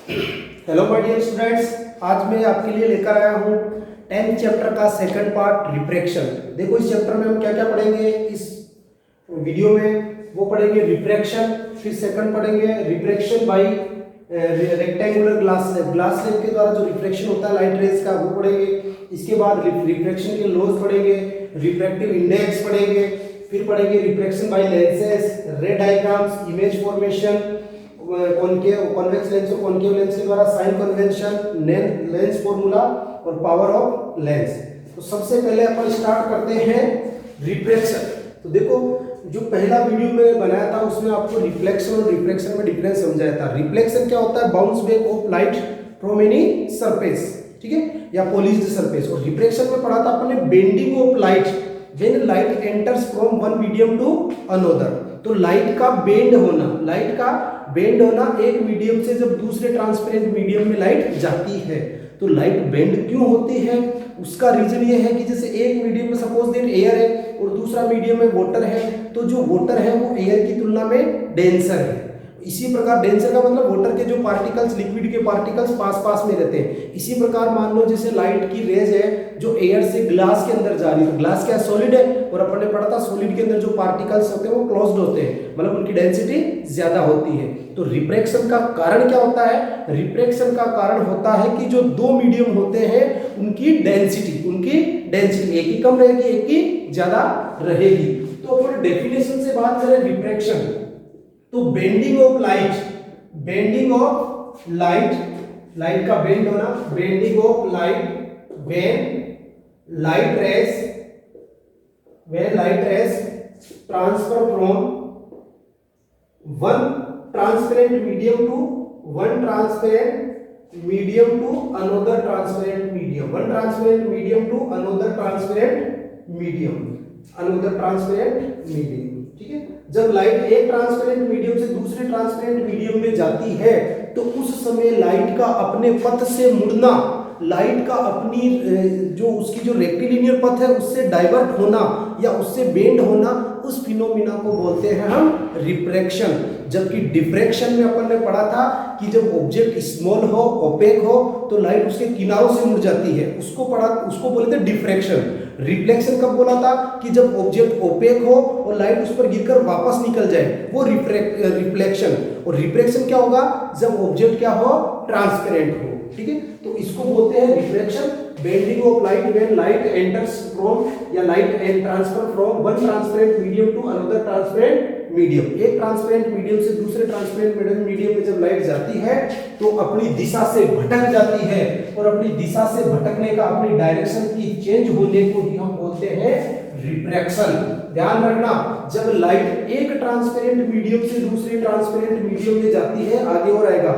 Hello my dear students, आज मैं आपके लिए लेकर आया हूँ 10th चैप्टर का सेकंड पार्ट रिफ्रैक्शन। देखो इस चैप्टर में हम क्या क्या पढ़ेंगे इस वीडियो में। वो पढ़ेंगे रिफ्रैक्शन, फिर सेकंड पढ़ेंगे refraction bye rectangular glass slab. Glass slab के द्वारा जो रिफ्रैक्शन होता है लाइट रेज का वो पढ़ेंगे। इसके बाद रिफ्रैक्शन के लॉज पढ़ेंगे, रिफ्रैक्टिव इंडेक्स पढ़ेंगे, फिर पढ़ेंगे refraction by lenses, ray diagrams, image formation, convex lens और कॉनकेव लेंस के द्वारा साइन कन्वेंशन, लेंस फॉर्मूला और पावर ऑफ लेंस। तो सबसे पहले अपन स्टार्ट करते हैं रिफ्रैक्शन। तो देखो जो पहला वीडियो मैंने बनाया था उसमें आपको रिफ्लेक्शन और रिफ्रैक्शन में डिफरेंस समझाया था। रिफ्लेक्शन क्या होता है? Bounce back of light from any surface, ठीक है, या पॉलिश्ड सरफेस। और रिफ्रैक्शन में पढ़ा था अपने bending of light when light enters from one medium to another. तो लाइट का बेंड होना, लाइट का बेंड होना एक मीडियम से जब दूसरे ट्रांसपेरेंट मीडियम में लाइट जाती है। तो लाइट बेंड क्यों होती है? उसका रीजन ये है कि जैसे एक मीडियम में सपोज दैट एयर है और दूसरा मीडियम में वाटर है, तो जो वाटर है वो एयर की तुलना में डेंसर है। इसी प्रकार डेंसर का मतलब वाटर के जो पार्टिकल्स, लिक्विड के पार्टिकल्स पास पास में रहते हैं। इसी प्रकार मान लो जैसे लाइट की रेज है जो एयर से ग्लास के अंदर जा रही है, तो ग्लास क्या सॉलिड है और अपन ने पढ़ा था सॉलिड के अंदर जो पार्टिकल्स होते हैं वो क्लोज्ड होते हैं, मतलब उनकी डेंसिटी ज्यादा होती है। तो रिफ्रैक्शन का कारण क्या होता है? रिफ्रैक्शन का कारण होता है कि जो दो मीडियम होते हैं उनकी डेंसिटी एक ही कम रहेगी, एक ही ज्यादा रहेगी। तो अपन डेफिनेशन से बात करें रिफ्रैक्शन, तो बेंडिंग ऑफ लाइट, लाइट का बेंड होना, bending of light when light rays transfer from one transparent medium to another transparent medium, ठीक है। जब लाइट एक ट्रांसपेरेंट मीडियम से दूसरे ट्रांसपेरेंट मीडियम में जाती है तो उस समय लाइट का अपने पथ से मुड़ना, लाइट का अपनी जो उसकी जो रेक्टिलिनियर पथ है उससे डाइवर्ट होना या उससे बेंड होना, उस फिनोमिना को बोलते हैं हम रिफ्रैक्शन। जबकि डिफ्रैक्शन में अपन ने पढ़ा था कि जब ऑब्जेक्ट स्मॉल हो, ओपेक हो, तो लाइट उसके किनारों से मुड़ जाती है, उसको बोलते हैं डिफ्रैक्शन। रिफ्लेक्शन कब बोला था? कि जब ऑब्जेक्ट ओपेक हो और लाइट उस पर गिरकर वापस निकल जाए, वो रिफ्लेक्शन। और रिफ्रैक्शन क्या होगा? जब ऑब्जेक्ट क्या हो? ट्रांसपेरेंट हो, ठीक है। तो इसको बोलते हैं refraction. Bending of light when light enters from या light and transfer from one transparent medium to another transparent medium. एक ट्रांसपेरेंट मीडियम से दूसरे ट्रांसपेरेंट मीडियम में जब लाइट जाती है तो अपनी दिशा से भटक जाती है, और अपनी दिशा से भटकने का, अपनी डायरेक्शन की चेंज होने को ही हम बोलते हैं रिफ्रैक्शन। ध्यान रखना, जब लाइट एक ट्रांसपेरेंट मीडियम से दूसरे ट्रांसपेरेंट मीडियम में जाती है, आगे और आएगा,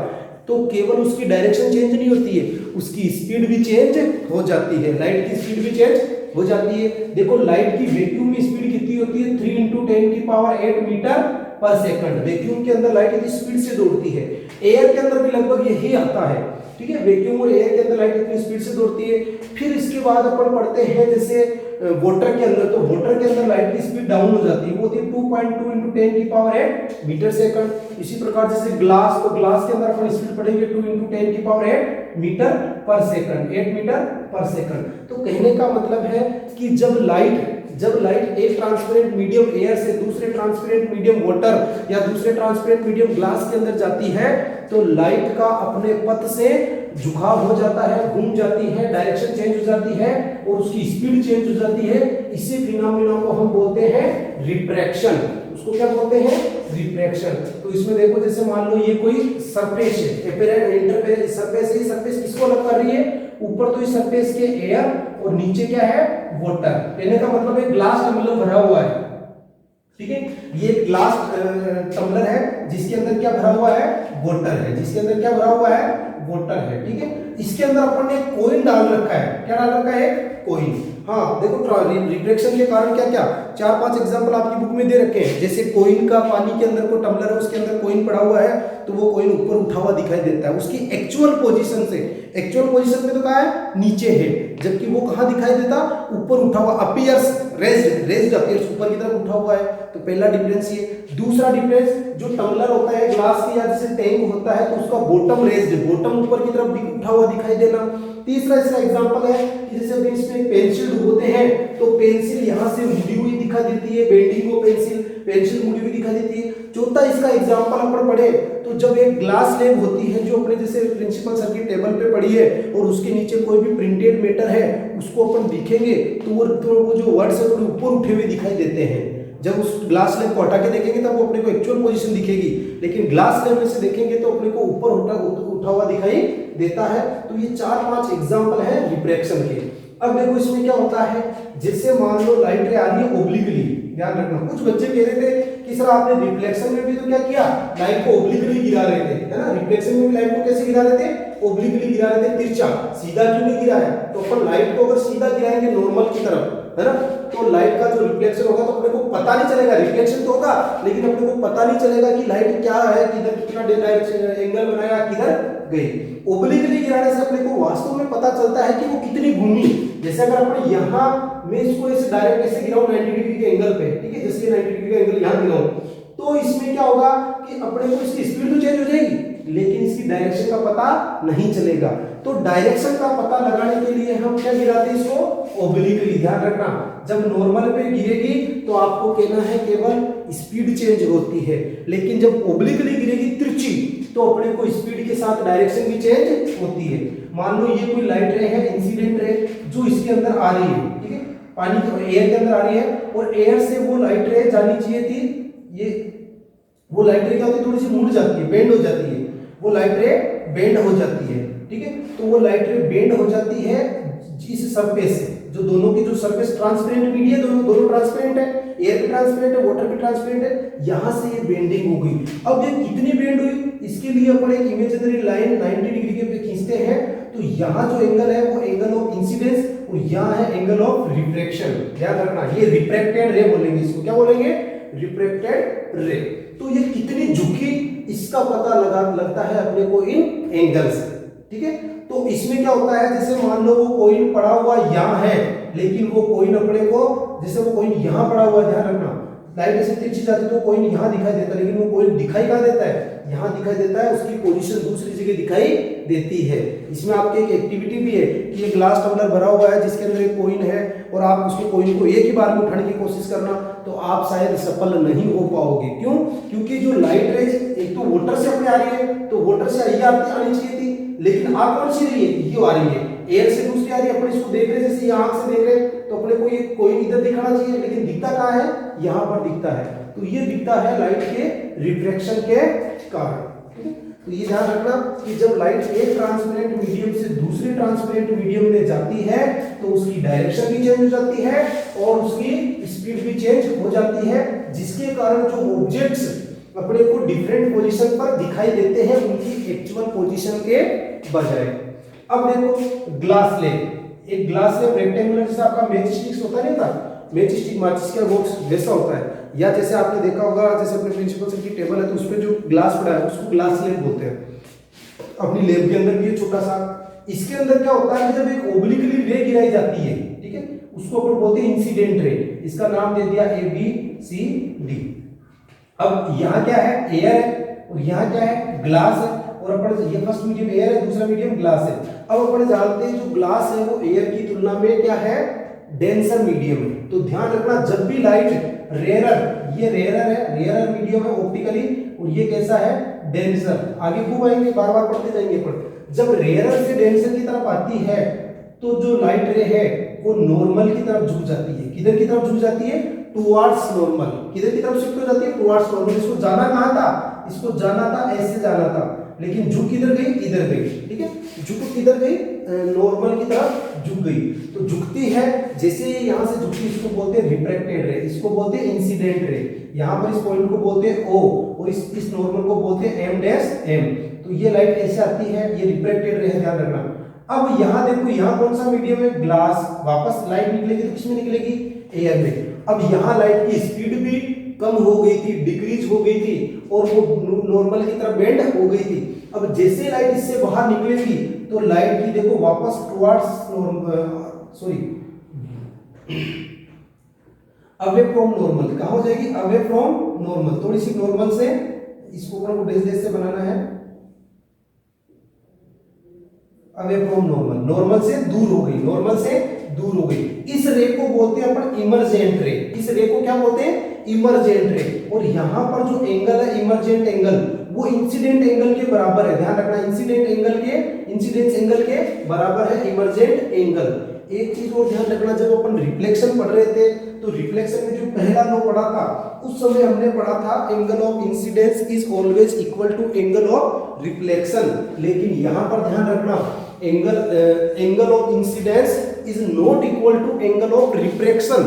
तो केवल उसकी डायरेक्शन चेंज नहीं होती है, उसकी स्पीड भी चेंज हो जाती है। लाइट की स्पीड भी चेंज हो जाती है। देखो लाइट की वैक्यूम में स्पीड कितनी होती है? 3 × 10⁸ मीटर पर सेकंड। वैक्यूम के अंदर लाइट इतनी स्पीड से दौड़ती है। एयर के अंदर भी लगभग यही आता है, ठीक है। वैक्यूम और एयर के अंदर लाइट इतनी स्पीड से दौड़ती है। फिर इसके बाद अपन पढ़ते हैं जैसे वाटर के अंदर, तो वाटर के अंदर लाइट की स्पीड डाउन हो जाती है, वो होती है 2.2 × 10⁸ मीटर सेकंड। इसी प्रकार जैसे ग्लास, तो ग्लास के अंदर अपन स्पीड पढ़ेंगे 2 × 10⁸ मीटर पर सेकंड, 8 मीटर पर सेकंड। तो कहने का मतलब है कि जब लाइट एक ट्रांसपेरेंट मीडियम एयर से दूसरे ट्रांसपेरेंट मीडियम वाटर या दूसरे ट्रांसपेरेंट मीडियम ग्लास के अंदर जाती है तो लाइट का अपने पथ से झुकाव हो जाता है, घूम जाती है, डायरेक्शन चेंज हो जाती है और उसकी स्पीड चेंज हो जाती है। इसी फिनोमिना को हम बोलते हैं रिफ्रैक्शन। उसको क्या बोलते हैं? रिफ्रैक्शन। तो इसमें देखो जैसे मान लो ये कोई सरफेस है, एपेरेंट इंटरफेस सरफेस है। सरफेस किसको अलग कर रही है? ऊपर तो इस सरफेस के एयर और नीचे क्या है? वाटर। कहने का मतलब है ग्लास टम्बलर भरा हुआ है, ठीक है। ये ग्लास टम्बलर है जिसके अंदर क्या भरा हुआ है? वाटर है। जिसके अंदर क्या भरा हुआ है? वाटर है, ठीक है। इसके अंदर अपन ने कोइन डाल रखा है। क्या डाल रखा है? कोइन। हाँ देखो रिफ्रैक्शन के कारण क्या क्या 4-5 एग्जांपल आपकी बुक में दे रखे हैं। जैसे कोइन का, पानी के अंदर को टम्बलर है उसके अंदर कोइन कोइन पड़ा हुआ है तो वो कोइन ऊपर उठा हुआ दिखाई देता है उसकी एक्चुअल पोजीशन से। एक्चुअल पोजीशन में तो कहाँ है, नीचे है, जबकि वो कहाँ दिखाई देता, ऊपर उठा हुआ, अपीयर्स रेज्ड, रेज्ड अपीयर्स, ऊपर की तरफ उठा हुआ है। तो पहला डिफरेंस ये। दूसरा डिफरेंस, जो टम्बलर होता है ग्लास की या जैसे टैंक होता है तो उसका बॉटम रेज्ड, बॉटम ऊपर की तरफ उठा हुआ दिखाई देना। तीसरा इसका एग्जांपल है कि जैसे अभी इसमें पेंसिल डुबोते हैं तो पेंसिल यहाँ से मुड़ी हुई दिखा देती है, बेंडिंग को पेंसिल मुड़ी हुई दिखा देती है। चौथा इसका एग्जांपल अपन पढ़े तो जब एक ग्लास स्लैब होती है जो अपने जैसे प्रिंसिपल सर की टेबल पे पड़ी है और उसके नीचे कोई भी प्रिंटेड मैटर है उसको अपन देखेंगे तो वो जो वर्ड्स है थोड़े ऊपर उठे हुए दिखाई देते हैं। जब उस ग्लास स्लैब को हटा के देखेंगे तब वो अपने को एक्चुअल पोजीशन दिखेगी, लेकिन ग्लास स्लैब में से देखेंगे तो अपने को ऊपर उठा हुआ दिखाई देता है। तो ये 4-5 एग्जांपल है रिफ्रैक्शन के। अब देखो इसमें क्या होता है, जैसे मान लो लाइट रे आ रही है ओब्लिकली, ध्यान रखना। कुछ बच्चे कह रहे थे कि सर आपने रिफ्लेक्शन में भी तो क्या किया, लाइट को ओब्लिकली गिरा रहे थे, है ना। रिफ्लेक्शन में भी लाइट को कैसे गिरा रहे थे, ओब्लिकली गिरा रहे थे, तिरछा, सीधा क्यों नहीं गिरा है। तो अपन लाइट को अगर सीधा गिराएंगे नॉर्मल की तरफ, है ना, तो लाइट का जो रिफ्लेक्शन होगा तो अपने को पता नहीं चलेगा, रिफ्लेक्शन तो होगा लेकिन अपने को पता नहीं चलेगा कि लाइट क्या है, किधर कितना डायरेक्शन एंगल बनाया, किधर गई। ओब्लिकली गिराने से अपने को वास्तव में पता चलता है कि वो कितनी घूमी। जैसे अगर अपन यहाँ मैं इसको ऐसे डायरेक्ट ऐसे गिराऊं 90 डिग्री के एंगल पे, ठीक है, जैसे 90 डिग्री का एंगल यहाँ गिराऊं तो इसमें क्या होगा कि अपने को इसकी स्पीड तो चेंज हो जाएगी लेकिन इसकी डायरेक्शन का पता नहीं चलेगा। तो डायरेक्शन का पता लगाने के लिए हम क्या गिराते हैं, इसको ओब्लिकली। ध्यान रखना, जब नॉर्मल पे गिरेगी तो आपको कहना है केवल स्पीड चेंज होती है, लेकिन जब ओब्लिकली गिरेगी तिरछी तो अपने को स्पीड के साथ डायरेक्शन भी चेंज होती है। मान लो ये कोई लाइट रे है, इंसिडेंट रे जो इसके अंदर आ रही है, ठीक है, पानी के एयर के अंदर आ रही है और एयर से वो लाइट रे जानी चाहिए थी, ये वो लाइट रे क्या होती है, थोड़ी सी मुड़ जाती है, बेंड हो जाती है, वो लाइट रे बेंड हो जाती है, ठीक है। तो वो लाइट रे बेंड हो जाती है इस सरफेस से, जो दोनों की जो सरफेस ट्रांसपेरेंट भी है, दोनों ट्रांसपेरेंट है, एयर भी ट्रांसपेरेंट है, वाटर भी ट्रांसपेरेंट है, यहां से ये बेंडिंग हो गई। अब ये कितनी बेंड हुई, इसके लिए अपन एक इमेजिनरी लाइन 90 डिग्री के पे खींचते हैं तो यहाँ जो एंगल है वो एंगल ऑफ इंसिडेंस और यहाँ है एंगल ऑफ रिफ्रैक्शन। ध्यान रखना, ये रिफ्रैक्टेड रे बोलेंगे, इसको क्या बोलेंगे, रिफ्रैक्टेड रे। तो ये कितनी झुकी इसका पता लगता है अपने को इन एंगल से, ठीक है। तो इसमें क्या होता है, जैसे मान लो वो कोइन पड़ा हुआ यहाँ है लेकिन वो कोइन अपने को, जैसे वो कोइन यहाँ पड़ा हुआ, ध्यान रखना, लाइट ऐसे तिरछी जाती तो कोइन यहाँ दिखाई देता लेकिन वो कोइन दिखाई कहाँ देता है, यहाँ दिखाई देता है, उसकी पोजीशन दूसरी जगह दिखाई देती है। इसमें आपकी एक एक्टिविटी भी है कि एक ग्लास टम्बलर भरा हुआ है जिसके अंदर एक कोइन है और आप उसको कोइन को एक ही बार में उठाने की कोशिश करना तो आप शायद सफल नहीं हो पाओगे। क्यों, क्योंकि जो लाइट रेज एक तो वाटर से अपने आ रही है तो वाटर से ये आनी चाहिए थी लेकिन आप कौन सी रही है, ये आ रही है, एयर से दूसरी आ रही है। अपन इसको देख रहे जैसे आंख से देख रहे तो अपने को ये कोइन इधर दिखाना चाहिए लेकिन दिखता कहाँ है, यहाँ पर दिखता है। तो ये दिखता है लाइट के रिफ्रैक्शन के कारण, ठीक है। तो ये ध्यान रखना कि जब लाइट एक ट्रांसपेरेंट मीडियम से दूसरे ट्रांसपेरेंट मीडियम में जाती है तो उसकी डायरेक्शन भी चेंज हो जाती है और उसकी स्पीड भी चेंज हो जाती है, जिसके कारण जो ऑब्जेक्ट्स अपने को डिफरेंट पोजीशन पर दिखाई देते हैं उनकी एक्चुअल पोजीशन के बजाय। अब देखो ग्लास स्लैब, एक ग्लास स्लैब रेक्टेंगुलर जैसा आपका मैच स्टिक्स होता नहीं था, मैच स्टिक माचिस का बॉक्स वैसा होता है, या जैसे आपने देखा होगा जैसे अपने प्रिंसिपल सर की टेबल है तो उस पर जो ग्लास पड़ा है उसको ग्लास स्लैब बोलते हैं। अपनी लैब के अंदर भी है छोटा सा, इसके अंदर क्या होता है कि जब एक ओब्लिकली रे गिराई जाती है, ठीक है, उसको अपन बोलते हैं इंसिडेंट रे, इसका नाम दे दिया ABCD। अब यहाँ क्या है, एयर है और यहाँ क्या है, ग्लास है और अपन ये फर्स्ट मीडियम एयर है, दूसरा मीडियम ग्लास है। अब अपन जानते हैं जो ग्लास है वो एयर की तुलना में क्या है, डेंसर मीडियम है। तो ध्यान रखना जब भी लाइट रेयरर, ये रेयरर है, रेयरर मीडियम है ऑप्टिकली और ये कैसा है, डेंसर। आगे खूब आएंगे, बार बार पढ़ते जाएंगे पर जब रेयरर से डेंसर की तरफ आती है तो जो लाइट रे है वो नॉर्मल की तरफ झुक जाती है। किधर की तरफ झुक जाती है, टुवर्ड्स नॉर्मल। किधर की तरफ शिफ्ट हो जाती है, टुवर्ड्स नॉर्मल। इसको जाना कहाँ था, इसको जाना था ऐसे जाना था लेकिन झुक किधर गई, इधर गई, ठीक है, झुक किधर गई, नॉर्मल की तरफ झुक गई। तो झुकती है, जैसे यहाँ से झुकती इसको बोलते हैं रिफ्रैक्टेड रे, इसको बोलते हैं इंसिडेंट रे। यहाँ पर इस पॉइंट को बोलते हैं O और इस नॉर्मल को बोलते हैं M'। तो ये लाइट ऐसे आती है, ये रिफ्रैक्टेड रे है, ध्यान रखना। अब यहाँ देखो, यहाँ कौन सा मीडियम है, ग्लास। वापस लाइट निकलेगी तो किसमें निकलेगी, एयर में। अब यहाँ लाइट की स्पीड भी कम हो गई थी, डिक्रीज हो गई थी और वो नॉर्मल की तरफ बेंड हो गई थी। अब जैसे लाइट इससे बाहर निकलेगी तो लाइट की देखो वापस टुवर्ड्स अवे फ्रॉम नॉर्मल कहाँ हो जाएगी, अवे फ्रॉम नॉर्मल। थोड़ी सी नॉर्मल से इसको अपने को डेस से बनाना है, अवे फ्रॉम नॉर्मल, नॉर्मल से दूर हो गई, नॉर्मल से दूर हो गई। इस रे को बोलते हैं अपन इमर्जेंट रे। इस रे को क्या बोलते हैं, इमर्जेंट रे। और यहां पर जो एंगल है इमर्जेंट एंगल वो इंसिडेंट एंगल के बराबर है, ध्यान रखना, इंसिडेंस एंगल के बराबर है इमर्जेंट एंगल। एक चीज और ध्यान रखना, जब अपन रिफ्लेक्शन पढ़ रहे थे तो रिफ्लेक्शन में जो पहला लॉ पढ़ा था उस समय हमने पढ़ा था angle of incidence is always equal to angle of reflection. लेकिन यहां पर ध्यान रखना, angle of incidence is not equal to angle of refraction.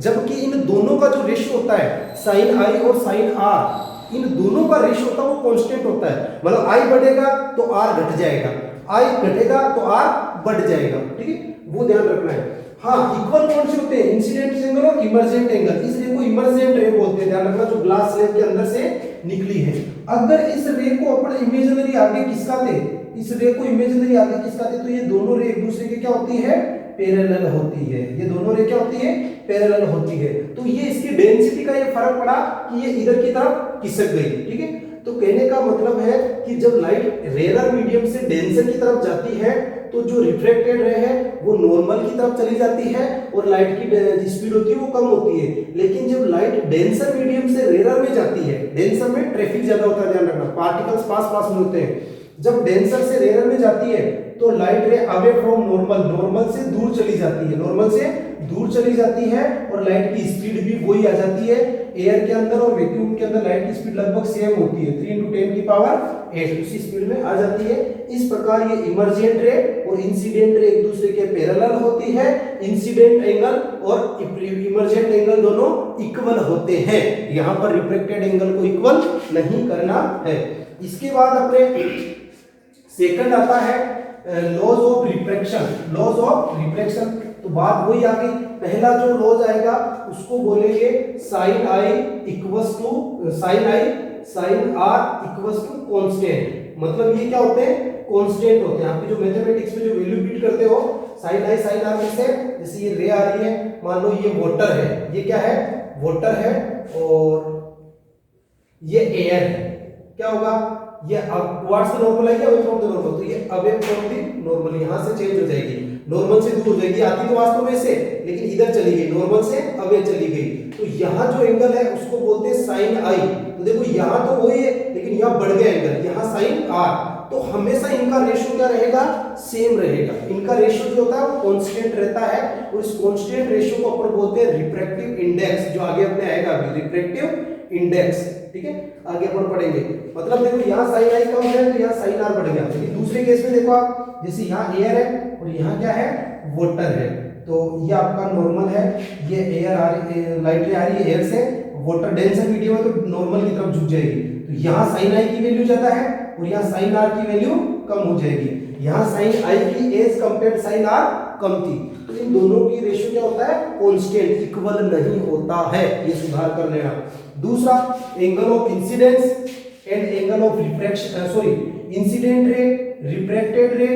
जबकि इन दोनों का जो रेशियो होता है साइन आई और साइन आर, इन दोनों का रेशियो होता है वो कांस्टेंट होता है। मतलब आई बढ़ेगा तो आर घट जाएगा, आई घटेगा तो आर बढ़ जाएगा, ठीक है, वो ध्यान रखना है। हाँ, इक्वल कौन से होते हैं, इंसिडेंट एंगल और इमर्जेंट एंगल। इस रे को इमर्जेंट रे बोलते हैं, ध्यान रखना, जो ग्लास स्लैब के अंदर से निकली है। अगर इस रे को अपन इमेजिनरी आगे खिसकाते, इस रे को इमेजिनरी आगे खिसकाते तो ये दोनों रे एक दूसरे के क्या होती है, पैरेलल होती है। ये दोनों रे क्या होती है, पैरेलल होती है। तो ये इसकी डेंसिटी का ये फर्क पड़ा कि ये इधर की तरफ खिसक गई, ठीक है। तो कहने का मतलब है कि जब लाइट रेयर मीडियम से डेंसर की तरफ जाती है तो जो रिफ्रैक्टेड रे है वो नॉर्मल की तरफ चली जाती है और लाइट की स्पीड होती है वो कम होती है। लेकिन जब लाइट डेंसर मीडियम से रेयर में जाती है, डेंसर में ट्रैफिक ज्यादा होता है, ध्यान रखना, पार्टिकल्स पास पास में होते हैं। जब डेंसर से रेयर में जाती है तो लाइट रे अवे फ्रॉम नॉर्मल, नॉर्मल से दूर चली जाती है, नॉर्मल से दूर चली जाती है और लाइट की स्पीड भी वही आ जाती है। एयर के अंदर और वैक्यूम के अंदर लाइट की स्पीड लगभग सेम होती है, 3 × 10 की पावर 8, उसी स्पीड में आ जाती है। इस प्रकार ये इमर्जेंट रे और इंसिडेंट रे एक दूसरे के पैरेलल होती है। इंसिडेंट एंगल और इमर्जेंट एंगल दोनों इक्वल होते हैं। यहाँ पर रिफ्लेक्टेड एंगल को इक्वल नहीं करना है। इसके बाद अपने सेकंड आता है laws of refraction. Laws of refraction, तो बात वही आ गई, पहला जो लॉज आएगा उसको बोलेंगे sine i equals to sine r equals to constant. मतलब ये क्या होते हैं, कांस्टेंट होते हैं। आपकी जो मैथमेटिक्स में जो वैल्यू बीट करते हो साइन आर किससे, जैसे ये रे आ रही है, मान लो ये वाटर है, ये क्या है, वाटर है और ये एयर है, क्या होगा, ये टुवर्ड्स द नॉर्मल है क्या, अवे फ्रॉम द नॉर्मल, तो ये अवे फ्रॉम द नॉर्मल यहां से चेंज हो जाएगी, नॉर्मल से दूर हो जाएगी, आती तो वास्तव में से लेकिन इधर चली गई, नॉर्मल से अवे चली गई। तो यहां जो एंगल है उसको बोलते हैं साइन आई। तो देखो यहां तो वही है लेकिन यहां बढ़ गया एंगल, यहां साइन आर। तो हमेशा इनका रेशियो क्या रहेगा, सेम रहेगा। इनका रेशियो जो होता है वो कांस्टेंट रहता है और इस कांस्टेंट रेशियो को अपन बोलते हैं रिफ्रैक्टिव इंडेक्स, जो आगे अपने आएगा अभी, रिफ्रैक्टिव इंडेक्स, ठीक है, आगे अपन पढ़ेंगे। मतलब देखो यहाँ साइन आई कम है तो यहाँ साइन आर बढ़ गया। लेकिन दूसरे केस में देखो आप, जैसे यहाँ एयर है और यहाँ क्या है, वाटर है, तो ये आपका नॉर्मल है, ये एयर आ रही, लाइट रे आ रही है एयर से, वाटर डेंसर मीडियम है तो नॉर्मल की तरफ झुक जाएगी। तो यहाँ साइन आई की वैल्यू ज्यादा है और यहाँ साइन आर की वैल्यू कम हो जाएगी। यहाँ साइन आई की एज कंपेयर साइन आर कम थी, तो इन दोनों की रेशियो क्या होता है, कांस्टेंट, इक्वल नहीं होता है, ये सुधार कर लेना। दूसरा, angle of incidence and angle of refraction, sorry, incident ray, refracted ray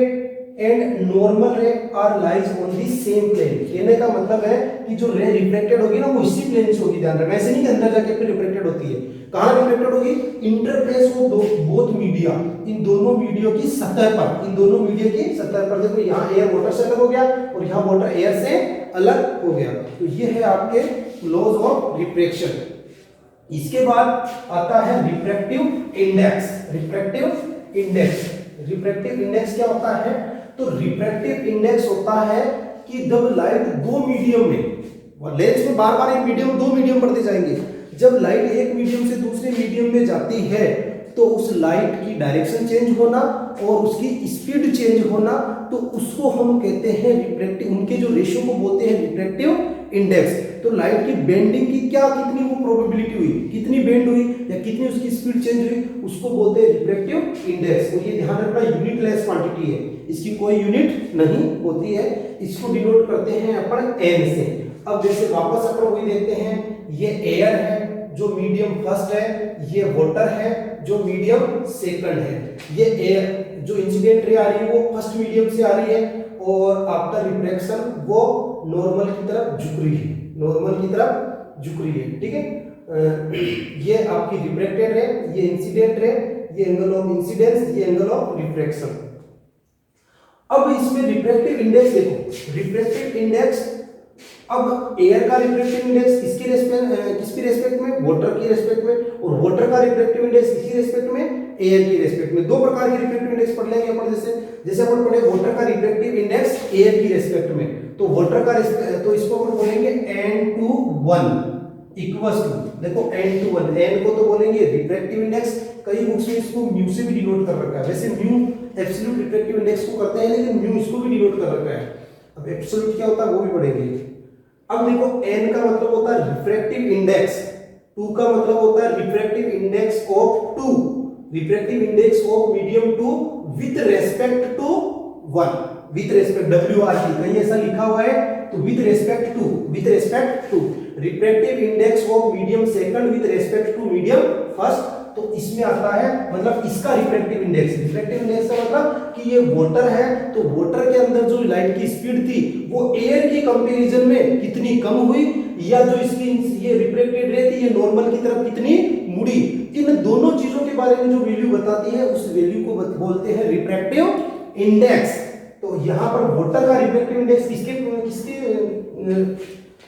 and normal ray are lies on the same plane. कहने का मतलब है कि जो रे रिफ्लेक्टेड होगी ना वो इसी प्लेन से होगी, ध्यान रखना, ऐसे नहीं कि अंदर जाके फिर रिफ्लेक्टेड होती है। कहां रिफ्लेक्टेड होगी, इंटरफेस ऑफ बोथ मीडिया, इन दोनों मीडिया की सतह पर, इन दोनों मीडिया की सतह पर। देखो यहाँ एयर वाटर से अलग हो गया और यहाँ वाटर एयर से अलग हो गया। तो ये है आपके लॉज ऑफ रिफ्रैक्शन। इसके बाद आता है refractive index. Refractive index, refractive index क्या होता है, तो रिफ्रैक्टिव इंडेक्स होता है कि जब लाइट दो मीडियम में, लेंस में बार बार एक मीडियम, दो मीडियम बढ़ते जाएंगे, जब लाइट एक मीडियम से दूसरे मीडियम में जाती है तो उस लाइट की डायरेक्शन चेंज होना और उसकी स्पीड चेंज होना, तो उसको हम कहते हैं रिफ्रैक्टिव, उनके जो रेशियो को बोलते हैं रिफ्रैक्टिव इंडेक्स। तो लाइट की बेंडिंग की क्या, कितनी वो प्रोबेबिलिटी हुई, कितनी बेंड हुई या कितनी उसकी स्पीड चेंज हुई, उसको बोलते हैं रिफ्रैक्टिव इंडेक्स। और ये ध्यान रखना, यूनिटलेस क्वांटिटी है, इसकी कोई यूनिट नहीं होती है, इसको डिनोट करते हैं अपन एन से। अब जैसे वापस अपन वही देखते हैं, ये एयर है जो मीडियम फर्स्ट है, ये वाटर है जो मीडियम सेकंड है। ये एयर जो इंसिडेंट रे आ रही है वो फर्स्ट मीडियम से आ रही है और आफ्टर रिफ्रैक्शन वो नॉर्मल की तरफ झुक रही है, नॉर्मल की तरफ झुक रही है। ठीक है, ये आपकी रिफ्रैक्टेड रे, ये इंसिडेंट रे, ये एंगल ऑफ इंसिडेंस, ये एंगल ऑफ रिफ्रैक्शन। अब इसमें रिफ्रैक्टिव इंडेक्स देखो, रिफ्रैक्टिव इंडेक्स, अब एयर का रिफ्रैक्टिव इंडेक्स किसकी रेस्पेक्ट में, वाटर की रेस्पेक्ट में, और वाटर का रिफ्रैक्टिव इंडेक्स किसकी रेस्पेक्ट में, एयर की रेस्पेक्ट में। दो प्रकार के रिफ्रैक्टिव इंडेक्स पढ़ लेंगे अपन, जैसे अपन पढ़े वाटर का रिफ्रैक्टिव इंडेक्स एयर की रेस्पेक्ट में, तो वाटर का तो इसको अपन बोलेंगे n/1 इक्वल्स टू, देखो n/1, n को तो बोलेंगे रिफ्रैक्टिव इंडेक्स, कई बुक्स में इसको म्यू से भी डिनोट कर रखा है। वैसे म्यू एब्सोल्यूट रिफ्रैक्टिव इंडेक्स को करते हैं, लेकिन म्यू इसको भी डिनोट कर रखा है। अब एब्सोल्यूट क्या होता है वो भी पढ़ेंगे। अब देखो n का मतलब होता है रिफ्रैक्टिव इंडेक्स, 2 का मतलब होता है refractive index of 2, refractive index of medium 2 with respect to 1, with respect WRT, कहीं ऐसा लिखा हुआ है तो with respect to, refractive index of medium second with respect to medium first, तो इसमें आता है मतलब इसका रिफ्रैक्टिव इंडेक्स का मतलब कि ये वाटर है तो वाटर के अंदर जो लाइट की स्पीड थी वो एयर की कंपैरिजन में कितनी कम हुई, या जो इसकी ये रिफ्रैक्टेड रे थी ये नॉर्मल की तरफ कितनी मुड़ी। इन दोनों चीजों के बारे में जो वैल्यू बताती है उस वैल्यू को बोलते हैं रिफ्रैक्टिव इंडेक्स। तो यहाँ पर वाटर का रिफ्रैक्टिव इंडेक्स किसके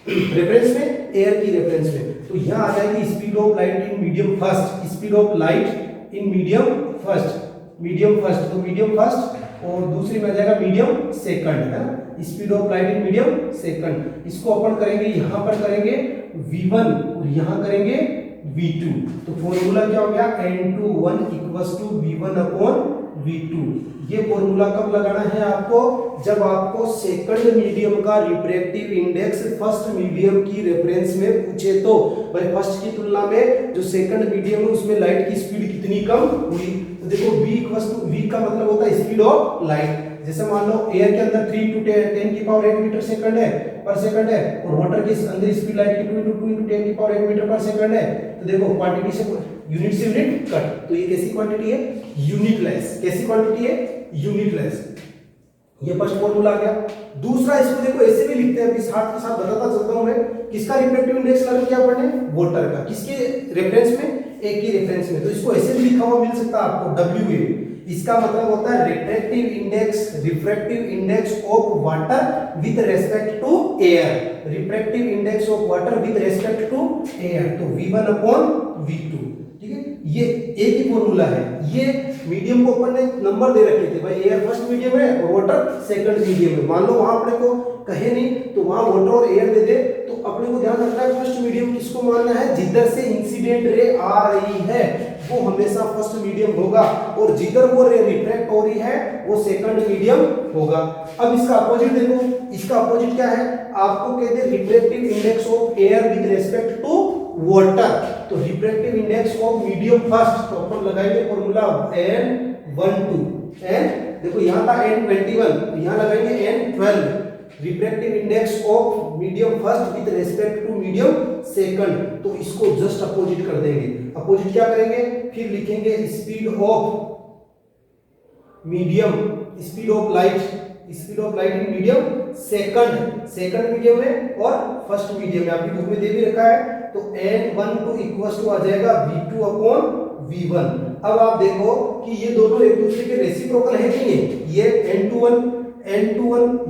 रेफरेंस में, एयर की रेफरेंस में, तो यहाँ आ जाएगी speed of light in medium first, speed of light in medium first, तो मीडियम फर्स्ट, और दूसरी में आ जाएगा मीडियम सेकंड, है ना, speed of light in medium second. इसको अपन करेंगे, यहाँ पर करेंगे v1 और यहाँ करेंगे v2, तो फॉर्मूला क्या हो गया, n/1 इक्वल्स टू v1/v2। ये फॉर्मूला कब लगाना है आपको, जब आपको सेकंड मीडियम का रिफ्रैक्टिव इंडेक्स फर्स्ट मीडियम की रेफरेंस में पूछे तो। भाई फर्स्ट की तुलना में जो सेकंड मीडियम है उसमें लाइट की स्पीड कितनी कम हुई, तो देखो v का मतलब होता है स्पीड ऑफ लाइट। जैसे मान लो एयर के अंदर 3 × 10⁸ मीटर सेकंड है पर सेकंड है, और वाटर के अंदर स्पीड लाइट की 2 × 10⁸ मीटर पर सेकंड है, तो देखो क्वांटिटी से यूनिट से यूनिट कट, तो ये कैसी क्वांटिटी है, यूनिटलेस। कैसी क्वांटिटी है, यूनिटलेस। ये फर्स्ट फॉर्मूला आ गया। दूसरा इसको देखो ऐसे भी लिखते हैं, साथ के साथ बताता चलता हूं मैं, किसका रिफ्रैक्टिव इंडेक्स लगा क्या पढ़ने, वाटर का, किसके रेफरेंस में, एक की रेफरेंस में, तो इसको ऐसे भी लिखा हुआ मिल सकता है आपको WA। इसका मतलब होता है refractive index of water with respect to air, refractive index of water with respect to air, तो v1/v2। ठीक है, ये एक ही फॉर्मूला है। ये मीडियम को अपन ने नंबर दे रखे थे, भाई एयर फर्स्ट मीडियम है और वाटर सेकंड मीडियम है। मान लो वहां अपने को कहे नहीं तो वहां वाटर और एयर दे दे, तो अपने को ध्यान रखना है फर्स्ट मीडियम किसको मानना है, जिधर से इंसिडेंट रे आ रही है वो हमेशा फर्स्ट मीडियम होगा, और जिधर वो रे रिफ्रैक्ट हो रही है वो सेकंड मीडियम होगा। अब इसका अपोजिट देखो, इसका अपोजिट क्या है, आपको कहते हैं refractive index of air with respect to water, तो refractive index of medium first, तो अपन लगाएंगे फॉर्मूला n/12, देखो यहाँ था n/21, तो यहाँ लगाएंगे n/12, refractive index of medium first with respect to medium second, तो इसको जस्ट अपोजिट कर देंगे। अपोजिट क्या करेंगे, फिर लिखेंगे speed of medium, speed of light in medium second medium में और फर्स्ट मीडियम में, आपकी बुक में दे भी रखा है, तो n/12 इक्वल्स टू आ जाएगा v2/v1। अब आप देखो कि ये दोनों एक दूसरे के रेसिप्रोकल है कि नहीं, ये n/1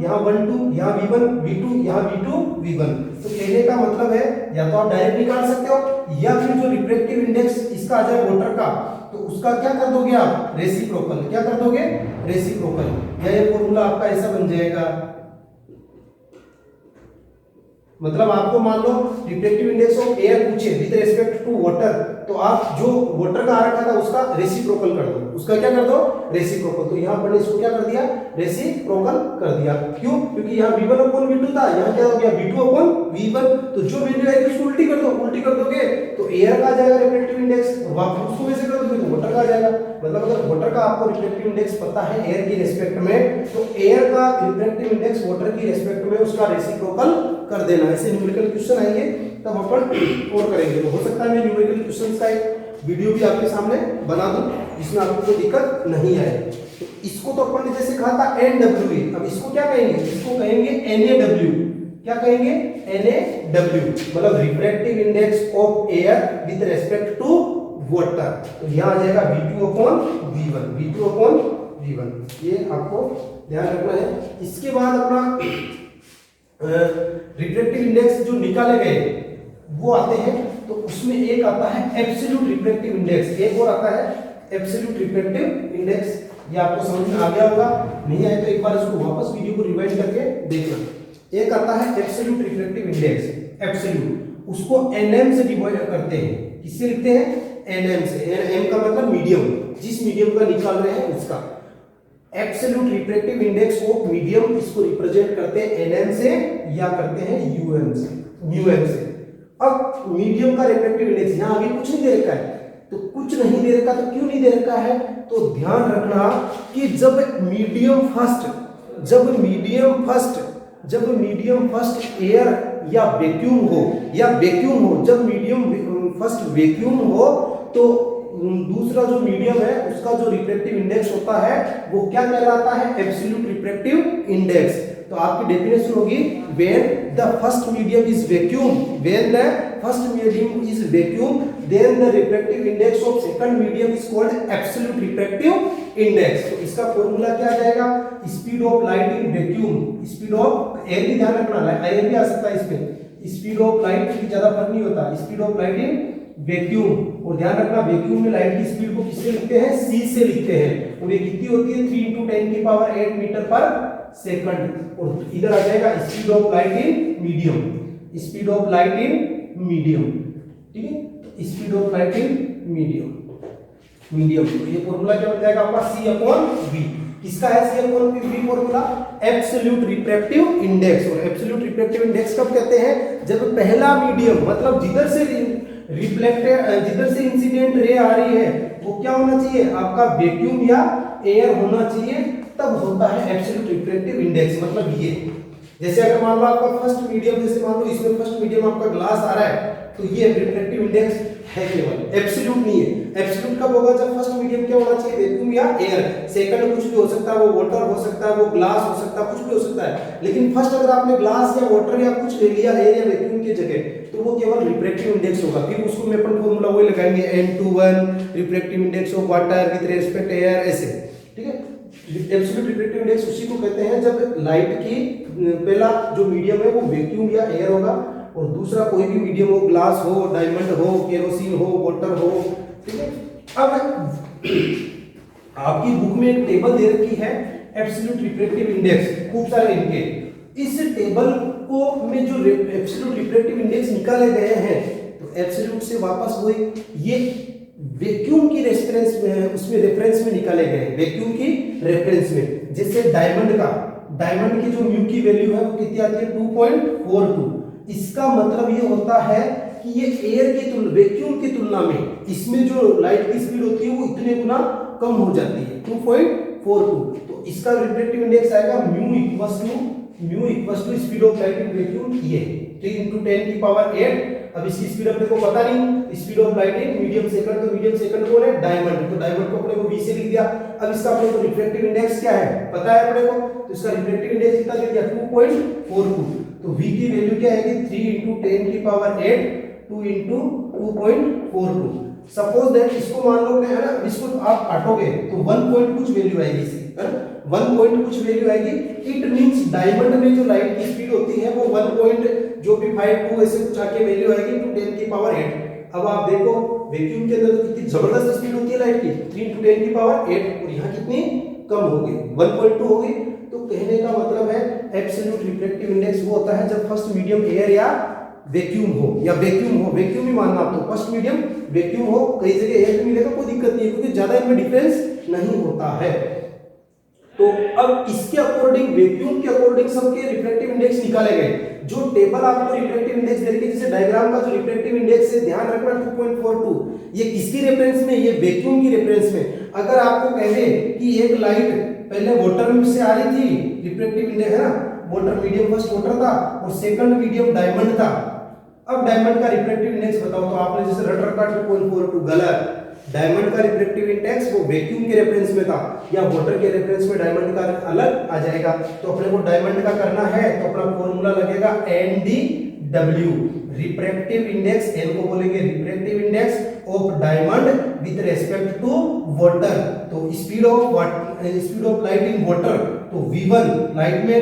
यहाँ 1/2, यहाँ v1/v2, यहाँ v2/v1। तो कहने का मतलब है या तो आप डायरेक्ट निकाल सकते हो, या फिर जो रिफ्रैक्टिव इंडेक्स इसका आ जाए वाटर का, तो उसका क्या कर दोगे आप, रेसिप्रोकल। क्या कर दोगे, रेसिप्रोकल, या ये फॉर्मूला आपका ऐसा बन जाएगा। मतलब आपको मान लो रिफ्रैक्टिव इंडेक्स ऑफ एयर पूछे विद रिस्पेक्ट टू वाटर, तो आप जो वाटर का आ रखा था उसका रेसिप्रोकल कर दो, उसका क्या कर दो, रेसिप्रोकल। तो यहाँ पर इसको क्या कर दिया, रेसिप्रोकल कर दिया। क्यों, क्योंकि यहाँ v1/v2 था, यहाँ क्या हो गया v2/v1, तो जो वैल्यू आएगी उसको उल्टी कर दो, उल्टी कर दोगे तो एयर का आ जाएगा रिफ्रैक्टिव इंडेक्स, और वापस उसको वैसे कर दोगे तो वाटर का आ जाएगा। मतलब अगर वाटर का आपको रिफ्रैक्टिव इंडेक्स पता है एयर की रेस्पेक्ट में, तो एयर का रिफ्रैक्टिव इंडेक्स वाटर की रेस्पेक्ट में उसका रेसिप्रोकल कर देना। ऐसे न्यूमेरिकल क्वेश्चन आएंगे तब अपन और करेंगे। तो हो सकता है मैं न्यूमेरिकल क्वेश्चंस का एक वीडियो भी आपके सामने बना दूं जिसमें आपको कोई दिक्कत नहीं आए। तो इसको तो अपन ने जैसे कहा था NWA, अब इसको क्या कहेंगे, इसको कहेंगे NAW। क्या कहेंगे, NAW मतलब refractive index of air with respect to water. तो यहाँ आ जाएगा V2/V1, V2/V1, ये आपको ध्यान रखना है। इसके बाद अपना रिफ्रैक्टिव इंडेक्स जो निकाले गए वो आते हैं, तो उसमें एक आता है एब्सोल्यूट रिफ्रैक्टिव इंडेक्स, एक और आता है एब्सोल्यूट रिफ्रैक्टिव इंडेक्स। ये आपको समझ में आ गया होगा, नहीं आए तो एक बार इसको वापस वीडियो को रिवाइंड करके देखना। एक आता है एब्सोल्यूट रिफ्रैक्टिव इंडेक्स, एब्सोल्यूट, उसको nm से डिवाइड करते हैं। किससे लिखते हैं, nm से। m का मतलब मीडियम, जिस मीडियम का निकाल रहे हैं उसका। Absolute refractive index of medium, इसको रिप्रेजेंट करते हैं nm से या करते हैं um से, μm से। अब मीडियम का रिफ्रैक्टिव इंडेक्स यहाँ आगे कुछ नहीं दे रखा है, तो कुछ नहीं दे रखा, तो क्यों नहीं दे रखा है, तो ध्यान रखना कि जब मीडियम फर्स्ट एयर या वैक्यूम हो, जब मीडियम फर्स्ट वैक्यूम हो, तो दूसरा जो मीडियम है उसका जो रिफ्रैक्टिव इंडेक्स होता है वो क्या कहलाता है, एब्सोल्यूट रिफ्रैक्टिव इंडेक्स। तो आपकी डेफिनेशन होगी when the first medium is vacuum, then the refractive index of second medium is called absolute refractive index। तो इसका फॉर्मूला क्या आ जाएगा, speed of light in vacuum, speed of air भी ध्यान रखना, एयर भी आ सकता है इसमें, स्पीड ऑफ लाइट की ज्यादा फर्क नहीं होता, speed of light in vacuum. और ध्यान रखना वैक्यूम में लाइट की स्पीड को किससे लिखते हैं, c से लिखते हैं, और ये कितनी होती है 3 × 10⁸ मीटर पर सेकंड। और इधर आ जाएगा speed of light in medium, speed of light in medium, ठीक है, speed of light in medium. तो ये फॉर्मूला क्या बन जाएगा आपका C/V। किसका है C/V formula, absolute refractive index. और एब्सोल्यूट रिफ्रैक्टिव इंडेक्स कब कहते हैं, जब पहला मीडियम मतलब जिधर से इंसिडेंट रे आ रही है वो क्या होना चाहिए, आपका वैक्यूम या एयर होना चाहिए, तब होता है एब्सोल्यूट रिफ्रैक्टिव इंडेक्स। मतलब ये जैसे अगर मान लो आपका फर्स्ट मीडियम, जैसे मान लो इसमें फर्स्ट मीडियम आपका ग्लास आ रहा है, तो ये रिफ्रैक्टिव इंडेक्स है केवल, एब्सोल्यूट नहीं है। एब्सोल्यूट कब होगा, जब फर्स्ट मीडियम क्या होना चाहिए, वैक्यूम या एयर। सेकंड कुछ भी हो सकता है, वो वाटर हो सकता है, वो ग्लास हो सकता है, कुछ भी हो सकता है। लेकिन फर्स्ट अगर आपने ग्लास या वाटर या कुछ ले लिया एयर या वैक्यूम की जगह, तो वो केवल रिफ्रैक्टिव इंडेक्स होगा। फिर उसको में अपन फॉर्मूला वही लगाएंगे N/1 refractive index of water with respect air, ऐसे, ठीक है। एब्सोल्यूट रिफ्रैक्टिव इंडेक्स उसी को कहते हैं जब लाइट की पहला जो मीडियम है वो वैक्यूम या एयर होगा, और दूसरा कोई भी मीडियम हो, ग्लास हो, डायमंड हो, केरोसिन हो, वाटर हो, ठीक है। अब आपकी बुक में एक टेबल दे रखी है एब्सोल्यूट रिफ्रैक्टिव इंडेक्स, खूब सारे इनके। इस टेबल को में जो एब्सोल्यूट रिफ्रैक्टिव इंडेक्स निकाले गए हैं, तो एब्सोल्यूट से वापस वही ये वैक्यूम की रेफरेंस में, उसमें रेफरेंस में निकाले गए, वैक्यूम की रेफरेंस में। जैसे डायमंड की जो म्यू की वैल्यू है वो कितनी आती है 2.42। इसका मतलब ये होता है कि ये एयर की तुलना, वैक्यूम की तुलना में इसमें जो लाइट की स्पीड होती है वो इतने गुना कम हो जाती है, 2.42। तो इसका रिफ्रैक्टिव इंडेक्स आएगा mu equals to speed of light in vacuum, ये 3 × 10⁸। अब इसकी स्पीड अपने को पता नहीं, speed of light in medium second, तो मीडियम सेकंड कौन है, डायमंड। तो डायमंड को अपने को v से लिख दिया। अब इसका अपने को रिफ्रैक्टिव इंडेक्स क्या है पता है अपने को, तो इसका रिफ्रैक्टिव इंडेक्स कितना दे दिया 2.42। तो v की वैल्यू क्या आएगी 3 × 10⁸, 2 × 2.42। सपोज दैट इसको मान लो है ना, इसको आप काटोगे तो 1 पॉइंट कुछ वैल्यू आएगी इसकी, है ना, 1 पॉइंट कुछ वैल्यू आएगी। इट मींस डायमंड में जो लाइट की स्पीड होती है वो 1 पॉइंट जो भी 52 ऐसे कुछ आके वैल्यू आएगी 10⁸। अब आप देखो वैक्यूम के अंदर तो कितनी जबरदस्त स्पीड होती है लाइट की, 3 × 10⁸, और यहाँ कितनी कम हो गई, 1.2 हो गई। तो कहने का मतलब है एब्सोल्यूट रिफ्रैक्टिव इंडेक्स वो होता है जब फर्स्ट मीडियम एयर या वैक्यूम हो, वैक्यूम ही मानना आप, तो फर्स्ट मीडियम वैक्यूम हो, कई जगह एयर भी मिलेगा, कोई दिक्कत नहीं है, क्योंकि ज्यादा इनमें डिफरेंस नहीं होता है। तो अब इसके अकॉर्डिंग, वैक्यूम के अकॉर्डिंग सबके रिफ्रैक्टिव इंडेक्स निकाले गए। जो टेबल आपको रिफ्रैक्टिव इंडेक्स दे रही है, जैसे डायग्राम का जो रिफ्रैक्टिव इंडेक्स है, ध्यान रखना 2.42, ये किसकी रेफरेंस में, ये वैक्यूम की रेफरेंस में। अगर आपको कह दे कि एक लाइट पहले वाटर से आ रही थी, रिफ्रैक्टिव इंडेक्स है ना, वाटर मीडियम फर्स्ट वाटर था और सेकंड मीडियम डायमंड था। अब डायमंड का रिफ्रैक्टिव इंडेक्स बताओ, तो आपने जैसे रट रखा 2.42, गलत। डायमंड का रिफ्रैक्टिव इंडेक्स वो वैक्यूम के रेफरेंस में था, या वाटर के रेफरेंस में डायमंड का अलग आ जाएगा। तो अपने को डायमंड का करना है तो अपना फॉर्मूला लगेगा NdW, रिफ्रैक्टिव इंडेक्स, एन को बोलेंगे refractive index of diamond with respect to water. तो speed of light in water, तो V1 लाइट में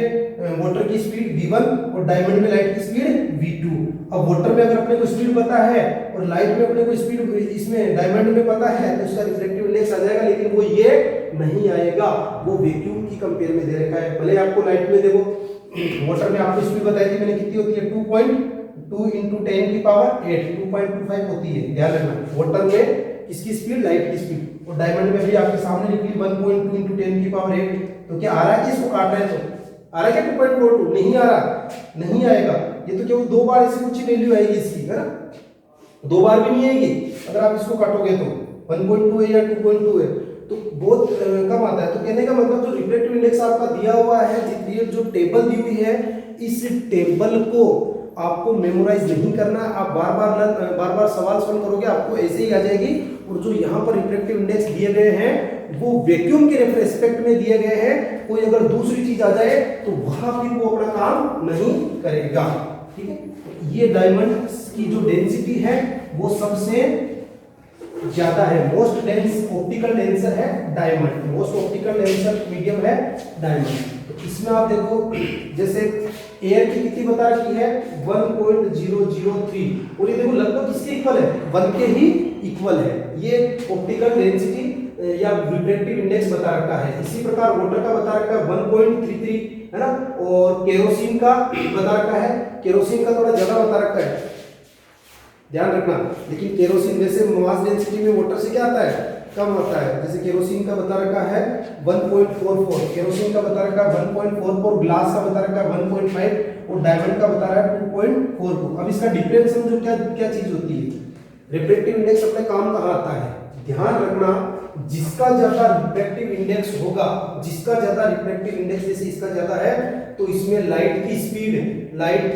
वाटर की स्पीड V1 और डायमंड में लाइट की स्पीड V2। अब वाटर में अगर अपने को स्पीड पता है और लाइट में अपने को स्पीड इसमें डायमंड में पता है तो इसका रिफ्रैक्टिव इंडेक्स आ जाएगा, लेकिन वो ये नहीं आएगा, वो वैक्यूम की कंपेयर में दे रखा है। भले आपको लाइट में देखो, वाटर में आपको स्पीड बताई थी मैंने कितनी होती है, 2.2 × 10 की पावर 8, 2.25 होती है, ध्यान रखना। वाटर में इसकी स्पीड, लाइट की स्पीड, और डायमंड में भी आपके सामने निकली 1.2 × 10 की पावर 8। तो क्या आ रहा है कि इसको काट रहे हैं, तो आ रहा है क्या 2.42? नहीं आ रहा, नहीं आएगा। ये तो केवल दो बार ऐसी कुछ वैल्यू आएगी इसकी, है ना, दो बार भी नहीं आएगी अगर आप इसको काटोगे तो। 1.2 है या 2.2 है तो बहुत कम आता है। तो कहने का मतलब जो रिफ्रैक्टिव इंडेक्स आपका दिया हुआ है, ये जो टेबल दी हुई है, इस टेबल को आपको मेमोराइज नहीं करना, आप बार बार सवाल सॉल्व करोगे आपको ऐसे ही आ जाएगी। और जो यहाँ पर रिफ्रैक्टिव इंडेक्स दिए गए हैं वो वैक्यूम के रेस्पेक्ट में दिए गए हैं, कोई अगर दूसरी चीज आ जाए तो वहां फिर वो अपना काम नहीं करेगा, ठीक है। ये डायमंड की जो डेंसिटी है वो सबसे ज्यादा है, मोस्ट डेंस ऑप्टिकल डेंसर है diamond, most optical denser medium है डायमंड। तो इसमें आप देखो जैसे एयर की कितनी बता रखी है 1.003, और ये देखो लगभग किसके इक्वल है, 1 के ही इक्वल है। ये ऑप्टिकल डेंसिटी या रिफ्रैक्टिव इंडेक्स बता रखा है। इसी प्रकार वाटर का बता रखा है 1.33, है ना, और केरोसिन का बता रखा है, केरोसिन का थोड़ा ज्यादा बता रखा है, ध्यान रखना। लेकिन केरोसिन वैसे मास डेंसिटी में वाटर से क्या आता है, कम आता है। जैसे केरोसिन का बता रखा है 1.44, केरोसिन का बता रखा है 1.44, ग्लास का बता रखा है 1.5 और डायमंड का बता रहा है 2.42। अब इसका डिफरेंस समझो क्या क्या चीज होती है। रिफ्रैक्टिव इंडेक्स अपने काम कहाँ आता है, ध्यान रखना, जिसका ज्यादा रिफ्रैक्टिव इंडेक्स होगा, जिसका ज्यादा रिफ्रैक्टिव इंडेक्स जैसे इसका ज्यादा है तो इसमें लाइट की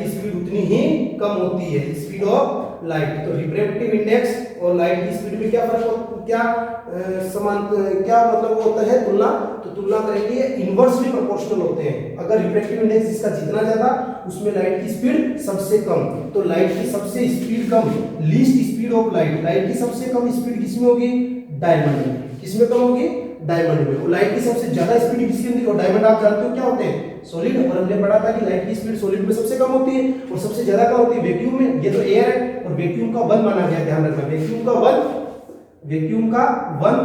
स्पीड उतनी ही कम होती है, स्पीड ऑफ लाइट। तो रिफ्रैक्टिव इंडेक्स और लाइट की स्पीड में क्या फर्क होता है, क्या मतलब वो होता है, तुलना। तो तुलना करेंगे इनवर्सली प्रोपोर्शनल होते हैं। अगर रिफ्रैक्टिव इंडेक्स जिसका जितना ज्यादा उसमें लाइट की स्पीड सबसे कम, तो लाइट की सबसे speed come, least speed of light, light की सबसे कम स्पीड किसमें होगी, डायमंड में। किसमें कम होगी, डायमंड में। और लाइट की सबसे ज्यादा स्पीड किसकी होती है, और डायमंड आप जानते हो क्या होते हैं, सॉलिड। और हमने पढ़ा था कि लाइट की स्पीड सॉलिड में सबसे कम होती है और सबसे ज्यादा कम होती है वैक्यूम में। ये तो एयर है और वैक्यूम का 1 माना गया, ध्यान रखना, वैक्यूम का 1,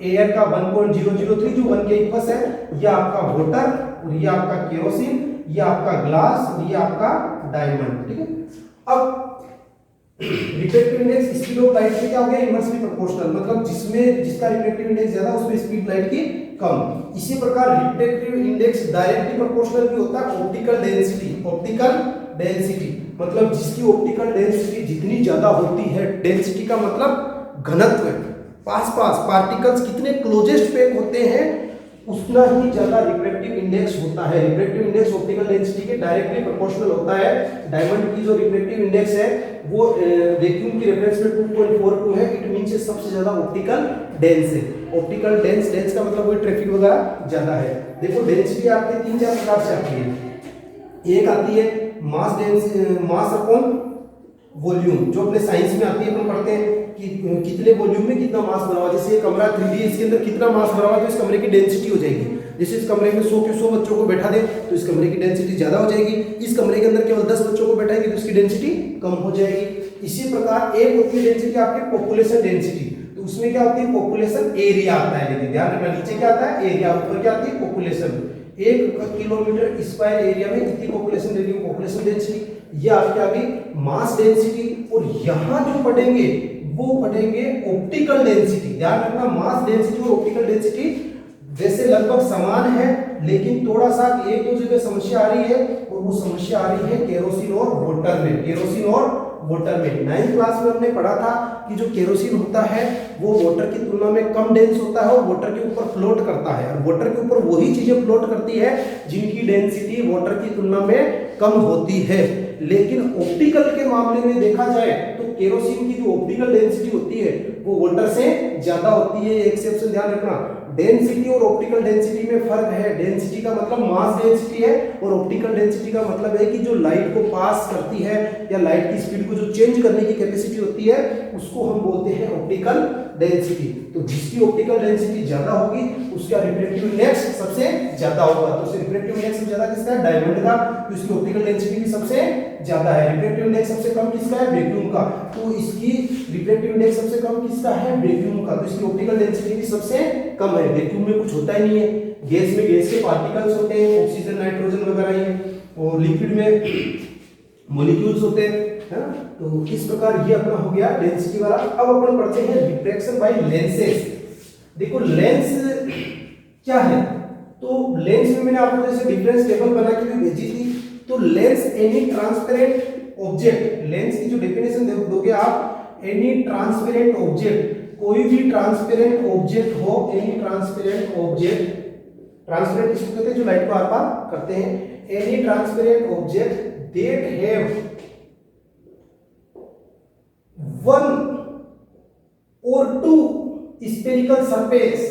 एयर का 1.003 जो 1 के इक्वल है। ये आपका वाटर और ये आपका केरोसिन, ये आपका ग्लास और ये आपका डायमंड, ठीक है। अब refractive index speed of light से क्या हो गया, इनवर्सली प्रोपोर्शनल, मतलब जिसका रिफ्रैक्टिव इंडेक्स ज्यादा उसमें स्पीड लाइट की कम। इसी प्रकार रिफ्रैक्टिव इंडेक्स डायरेक्टली प्रोपोर्शनल भी होता है ऑप्टिकल डेंसिटी, मतलब जिसकी ऑप्टिकल डेंसिटी जितनी ज्यादा होती है, डेंसिटी का मतलब घनत्व, पास पार्टिकल्स कितने क्लोजेस्ट पैक होते हैं उतना ही ज्यादा रिफ्रैक्टिव इंडेक्स होता है। रिफ्रैक्टिव इंडेक्स ऑप्टिकल डेंसिटी के डायरेक्टली प्रोपोर्शनल होता है। डायमंड की जो रिफ्रैक्टिव इंडेक्स है वो वैक्यूम की रेफरेंस में 2.42 है, इट मींस सबसे ज्यादा ऑप्टिकल डेंस है। ऑप्टिकल डेंस का मतलब वही ट्रैफिक वगैरह ज्यादा है। देखो डेंसिटी आपके 3-4 प्रकार से आती है। एक आती है मास अपॉन वॉल्यूम, जो अपने साइंस में आती है, अपन पढ़ते हैं कि कितने वॉल्यूम में कितना मास बना हुआ। जैसे ये कमरा 3D है, इसके अंदर कितना मास बना हुआ तो इस कमरे की डेंसिटी हो जाएगी। जैसे इस कमरे में 100 के 100 बच्चों को बैठा दे तो इस कमरे की डेंसिटी ज्यादा हो जाएगी। इस कमरे के अंदर केवल 10 बच्चों को बैठाएंगे तो इसकी डेंसिटी कम हो जाएगी। इसी प्रकार एक होती है डेंसिटी आपकी पॉपुलेशन डेंसिटी, तो उसमें क्या होती है, पॉपुलेशन एरिया आता है। लेकिन ध्यान रखना, नीचे क्या आता है, एरिया, ऊपर क्या आती है, पॉपुलेशन। 1 किलोमीटर स्क्वायर एरिया में कितनी पॉपुलेशन रहेगी, पॉपुलेशन डेंसिटी। ये आपके आ गई मास डेंसिटी। और यहाँ जो पढ़ेंगे वो पढ़ेंगे ऑप्टिकल डेंसिटी। ध्यान रखना, मास डेंसिटी और ऑप्टिकल डेंसिटी वैसे लगभग समान है, लेकिन थोड़ा सा एक दो जगह समस्या आ रही है, और वो समस्या आ रही है केरोसिन और वाटर में। 9th क्लास में हमने पढ़ा था कि जो केरोसिन होता है वो वाटर की तुलना में कम डेंस होता है और वाटर के ऊपर फ्लोट करता है। और वाटर के ऊपर वही चीजें फ्लोट करती है जिनकी डेंसिटी वाटर की तुलना में कम होती है। लेकिन ऑप्टिकल के मामले में देखा जाए तो केरोसिन की जो ऑप्टिकल डेंसिटी होती है वो वाटर से ज्यादा होती है। एक्सेप्शन ध्यान रखना, डेंसिटी और ऑप्टिकल डेंसिटी में फर्क है। डेंसिटी का मतलब मास डेंसिटी है और ऑप्टिकल डेंसिटी का मतलब है कि जो लाइट को पास करती है या लाइट की स्पीड को जो चेंज करने की कैपेसिटी होती है उसको हम बोलते हैं ऑप्टिकल डेंसिटी। तो जिसकी ऑप्टिकल डेंसिटी ज्यादा होगी उसका रिफ्रैक्टिव इंडेक्स सबसे ज्यादा होगा। तो रिफ्रैक्टिव इंडेक्स सबसे ज्यादा किसका है? डायमंड का, तो इसकी ऑप्टिकल डेंसिटी भी सबसे ज्यादा है। रिफ्रैक्टिव इंडेक्स सबसे कम किसका है? वैक्यूम का, तो इसकी रिफ्रैक्टिव इंडेक्स सबसे कम किसका है? वैक्यूम का, तो इसकी ऑप्टिकल डेंसिटी भी सबसे कम है। वैक्यूम में कुछ होता ही नहीं है, गैस में गैस के पार्टिकल्स होते हैं, ऑक्सीजन नाइट्रोजन वगैरह ये, और लिक्विड में मॉलिक्यूल्स होते हैं, है ना। तो इस प्रकार ये अपना हो गया डेंसिटी वाला। अब अपन पढ़ते हैं रिफ्रैक्शन बाय लेंसेस। देखो लेंस क्या है, तो लेंस में मैंने आपको जैसे डिफरेंस टेबल बना के भी भेजी थी। तो lens any transparent object, lens की जो डेफिनेशन दोगे आप, एनी ट्रांसपेरेंट ऑब्जेक्ट, कोई भी ट्रांसपेरेंट ऑब्जेक्ट हो, एनी ट्रांसपेरेंट ऑब्जेक्ट, ट्रांसपेरेंट किसको कहते हैं? जो लाइट को आर पार करते हैं। Any transparent object that have one और टू स्फेरिकल सरफेस,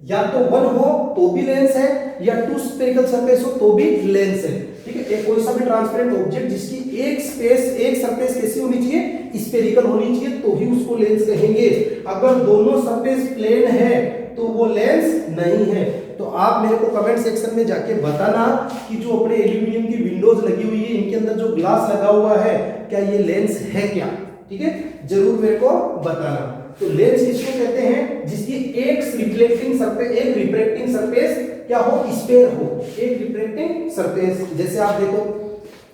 या तो वन हो तो भी लेंस है या टू स्फेरिकल सरफेस हो तो भी लेंस है। ठीक है, एक कोई सा भी ट्रांसपेरेंट ऑब्जेक्ट जिसकी एक स्पेस, एक सरफेस कैसी होनी चाहिए? स्फेरिकल होनी चाहिए, तो ही उसको लेंस कहेंगे। अगर दोनों सरफेस प्लेन है तो वो लेंस नहीं है। तो आप मेरे को कमेंट सेक्शन में जाके बताना कि जो अपने एल्यूमिनियम की विंडोज लगी हुई है इनके अंदर जो ग्लास लगा हुआ है क्या ये लेंस है क्या? ठीक है, जरूर मेरे को बताना। तो लेंस किसको कहते हैं? जिसकी एक रिफ्लेक्टिंग सरफेस, एक रिफ्रैक्टिंग सरफेस क्या हो? स्फेयर हो, एक रिफ्रैक्टिंग सरफेस। जैसे आप देखो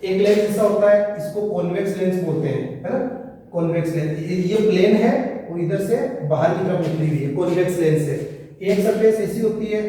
एक लेंस ऐसा होता है, इसको कॉन्वेक्स लेंस बोलते हैं, है ना। कॉन्वेक्स लेंस ये प्लेन है और इधर से बाहर की तरफ निकली हुई है, कॉन्वेक्स लेंस है। एक सरफेस ऐसी होती है,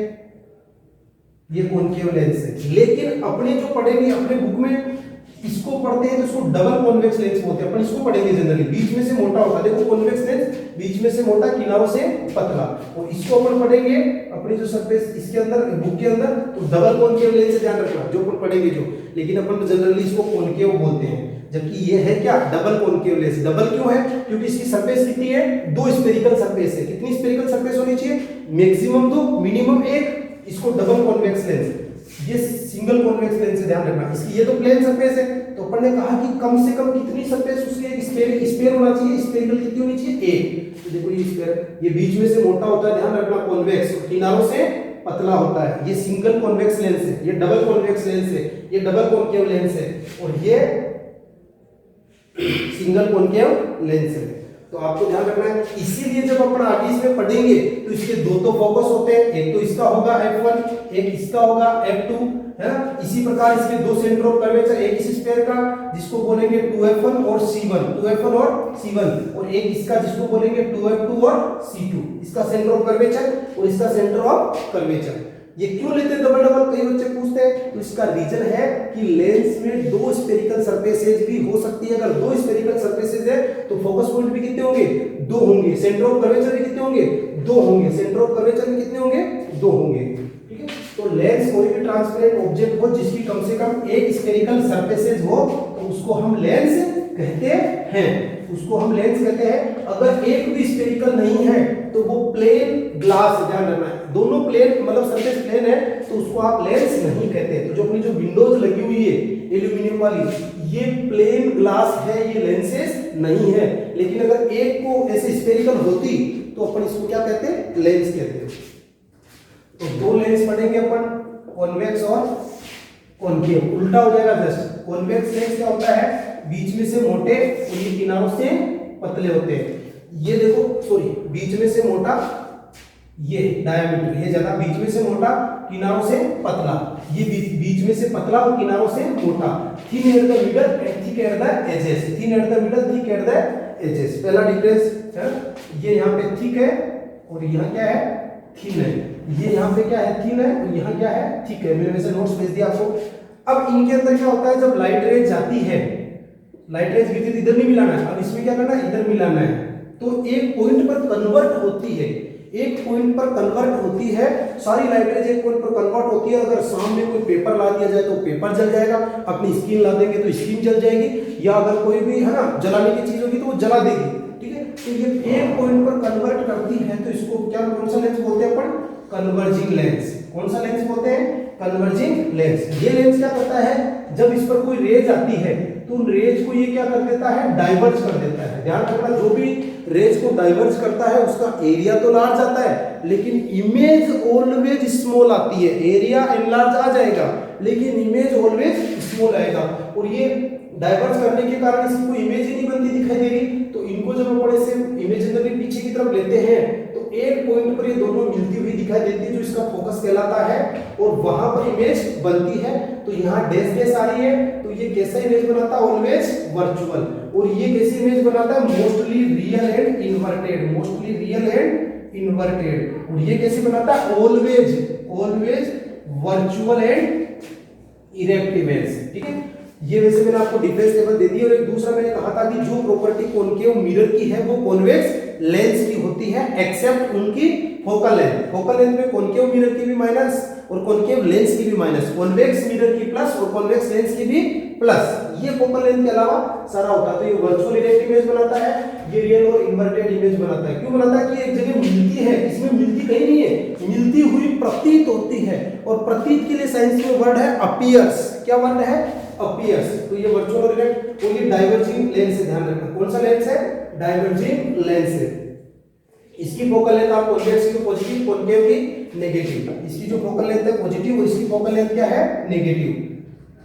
ये कॉन्केव लेंस है। लेकिन अपने जो पढ़ेंगे अपने बुक में इसको पढ़ते हैं तो इसको डबल कॉन्वेक्स लेंस बोलते हैं। अपन इसको पढ़ेंगे जनरली, बीच में से मोटा होता है, देखो कॉन्वेक्स लेंस बीच में से मोटा, किनारों से पतला। और इसको अपन पढ़ेंगे अपनी जो सरफेस इसके अंदर बुक के अंदर तो डबल कॉन्केव लेंस से ध्यान रखना, जो अपन पढ़ेंगे जो। लेकिन अपन जनरली इसको कॉन्केव बोलते हैं, जबकि ये है क्या? Double concave lens. डबल क्यों है? क्योंकि इसकी सरफेस कितनी है? दो स्फेरिकल सरफेस है। कितनी स्फेरिकल सरफेस होनी चाहिए? मैक्सिमम दो, मिनिमम एक। इसको डबल कॉन्वेक्स लेंस, ये सिंगल कॉन्वेक्स लेंस से ध्यान रखना। इसकी ये तो प्लेन सरफेस है, तो अपन ने कहा कि कम से कम कितनी सरफेस उसके एक स्फेयर होना चाहिए? स्फेरिकल कितनी होनी चाहिए? एक। तो देखो ये स्फेयर, ये बीच में से मोटा होता है, ध्यान रखना, कॉन्वेक्स, किनारों से पतला होता है। ये सिंगल कॉन्वेक्स लेंस है, ये डबल कॉन्वेक्स लेंस है, ये डबल कॉन्केव लेंस है, और ये सिंगल कॉन्केव लेंस है। तो आपको ध्यान रखना है। इसीलिए जब अपन आगे इसमें पढ़ेंगे तो इसके दो तो फोकस होते हैं, एक तो इसका होगा F1, एक इसका होगा F2, है ना। इसी प्रकार इसके दो सेंटर ऑफ कर्वेचर, एक इस स्फीयर का जिसको बोलेंगे 2F1 और C1, 2F1 और C1, और एक इसका जिसको बोलेंगे 2F2 और C2, इसका सेंटर ऑफ कर्वेचर और इसका सेंटर ऑफ कर्वेचर। ये क्यों लेते हैं डबल डबल? कई बच्चे पूछते हैं। तो इसका रीजन है कि लेंस में दो स्फेरिकल सरफेसेज भी हो सकती है। अगर दो स्फेरिकल सरफेसेज है तो फोकस पॉइंट भी कितने होंगे? दो होंगे। सेंटर ऑफ कर्वेचर भी कितने होंगे? दो होंगे। सेंटर ऑफ कर्वेचर भी कितने होंगे? दो होंगे। ठीक है, तो लेंस कोई भी ट्रांसपेरेंट ऑब्जेक्ट हो जिसकी कम से कम एक स्फेरिकल सरफेसेज हो तो उसको हम लेंस कहते हैं, उसको हम लेंस कहते हैं। अगर एक भी स्फेरिकल नहीं है तो वो प्लेन ग्लास, ध्यान रखना है, दोनों प्लेन मतलब सरफेस प्लेन है तो उसको आप लेंस नहीं कहते। तो जो अपनी जो विंडोज लगी हुई है एल्यूमिनियम वाली, ये प्लेन ग्लास है, ये लेंसेस नहीं है। लेकिन अगर एक को ऐसे स्फेरिकल होती तो अपन इसको क्या कहते हैं? लेंस कहते हैं। तो दो लेंस पढ़ेंगे अपन, कॉन्वेक्स और कॉन्केव। उल्टा हो जाएगा जस्ट। कॉन्वेक्स लेंस क्या होता है? बीच में से मोटे और ये किनारों से पतले होते हैं। ये देखो, सॉरी, बीच में से मोटा, ये डायमीटर, ये ज्यादा, बीच में से मोटा, किनारों से पतला। ये बीच में से पतला और किनारों से मोटा। Thin at the middle and thick at the edges. Thin at the middle, thick at the edges. पहला डिफरेंस है, ये यहाँ पे थिक है और यहाँ क्या है? थिन है। ये यहाँ पे क्या है? थिन है और यहाँ क्या है? थिक है। मैंने वैसे नोट्स भेज दिया आपको। अब इनके अंदर क्या होता है? जब लाइट रेज जाती है, लाइट रेज गिरती इधर नहीं मिलाना है, अब इसमें क्या करना है? इधर मिलाना है। तो एक पॉइंट पर कन्वर्ट होती है, एक पॉइंट पर कन्वर्ट होती है, सारी लाइटें एक पॉइंट पर कन्वर्ट होती है। अगर सामने कोई पेपर ला दिया जाए तो पेपर जल जाएगा, अपनी स्क्रीन ला देंगे तो स्क्रीन जल जाएगी, या अगर कोई भी है ना जलाने की चीज होगी तो वो जला देगी, ठीक है। तो ये एक पॉइंट पर कन्वर्ट करती है, तो इसको क्या, कौन सा लेंस बोलते हैं अपन, कन्वर्जिंग लेंस। कौन सा लेंस बोलते हैं, कन्वर्जिंग लेंस। ये लेंस क्या करता है, जब इस पर कोई रेज आती है तो उन रेज को ये क्या कर देता है, डाइवर्ज कर देता है। ध्यान रखना, जो भी रेज को डाइवर्ज करता है उसका एरिया तो लार्ज आता है, लेकिन इमेज ऑलवेज स्मॉल आती है। एरिया एनलार्ज आ जाएगा लेकिन इमेज ऑलवेज स्मॉल आएगा, और ये डाइवर्ज करने के कारण इसकी कोई इमेज ही नहीं बनती दिखाई दे रही। तो इनको जब हम बड़े से इमेजिनरी पीछे की तरफ लेते हैं तो एक पॉइंट पर ये दोनों मिलती हुई दिखाई देती है, जो इसका फोकस कहलाता है, और वहां पर इमेज बनती है। तो यहाँ डैश डैश आ रही है, तो ये कैसा इमेज बनाता है, ऑलवेज वर्चुअल। और ये कैसी इमेज बनाता है, mostly real and inverted, mostly real and inverted. और ये कैसे बनाता है, always always virtual and erect image, ठीक है। ये वैसे मैंने आपको डिफरेंस टेबल दे दी। और एक दूसरा मैंने कहा था कि जो प्रॉपर्टी कॉनकेव मिरर की है वो कॉन्वेक्स लेंस की होती है, एक्सेप्ट उनकी फोकल लेंथ। फोकल लेंथ में कॉनकेव मिरर की भी माइनस और कॉनकेव लेंस की भी माइनस, कॉन्वेक्स मिरर की प्लस और कॉन्वेक्स लेंस की भी प्लस। ये फोकल लेंथ के अलावा सारा होता है। तो ये वर्चुअल इरेक्ट इमेज बनाता है, ये रियल और इन्वर्टेड इमेज बनाता है। क्यों बनाता है कि एक जगह मिलती है, इसमें मिलती कहीं नहीं है, मिलती हुई प्रतीत होती है। और प्रतीत के लिए साइंस में वर्ड है अपीयर्स। क्या वर्ड है, अपीयर्स। तो ये वर्चुअल और इरेक्ट, और ये डाइवर्जिंग लेंस है, ध्यान रखना। कौन सा लेंस है, डाइवर्जिंग लेंस है। इसकी फोकल लेंथ आप कॉन्वेक्स की पॉजिटिव, कॉनकेव की नेगेटिव। इसकी जो फोकल लेंथ है पॉजिटिव और इसकी फोकल लेंथ क्या है, नेगेटिव,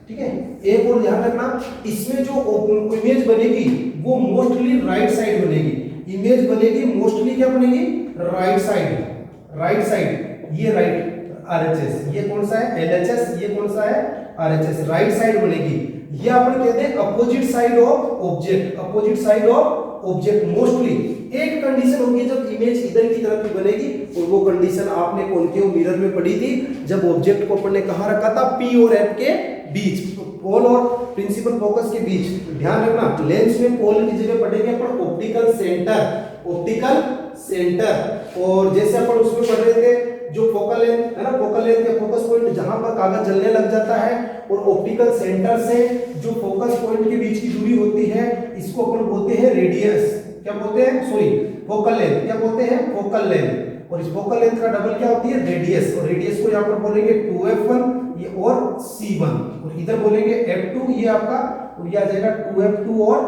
ठीक है। एक और ध्यान रखना, इसमें जो इमेज बनेगी वो मोस्टली राइट साइड बनेगी। इमेज बनेगी मोस्टली क्या बनेगी, राइट साइड, राइट साइड। ये राइट आरएचएस, ये कौन सा है, एलएचएस, ये कौन सा है, आरएचएस। राइट साइड बनेगी। ये अपन कहते हैं opposite side of object, opposite side of object. Mostly एक कंडीशन होगी जब इमेज इधर की तरफ भी बनेगी, और वो कंडीशन आपने कॉनकेव मिरर में पढ़ी थी, जब ऑब्जेक्ट को अपन ने कहां रखा था, पी और एफ के बीच, पोल और प्रिंसिपल फोकस के बीच। ध्यान रखना, लेंस में पोल की जगह पढ़ेंगे अपन ऑप्टिकल सेंटर, ऑप्टिकल सेंटर। और जैसे अपन उसमें पढ़ रहे थे जो फोकल लेंथ है ना, फोकल लेंथ या फोकस पॉइंट जहां पर कागज जलने लग जाता है, और ऑप्टिकल सेंटर से जो फोकस पॉइंट के बीच की दूरी होती है इसको अपन बोलते हैं रेडियस। क्या बोलते हैं, सॉरी, फोकल लेंथ। क्या बोलते हैं, फोकल लेंथ। और इस फोकल लेंथ का डबल क्या होती है, रेडियस। और रेडियस को यहाँ पर बोलेंगे 2f1 ये और c1, और इधर बोलेंगे f2 ये आपका, और ये आ जाएगा 2f2 और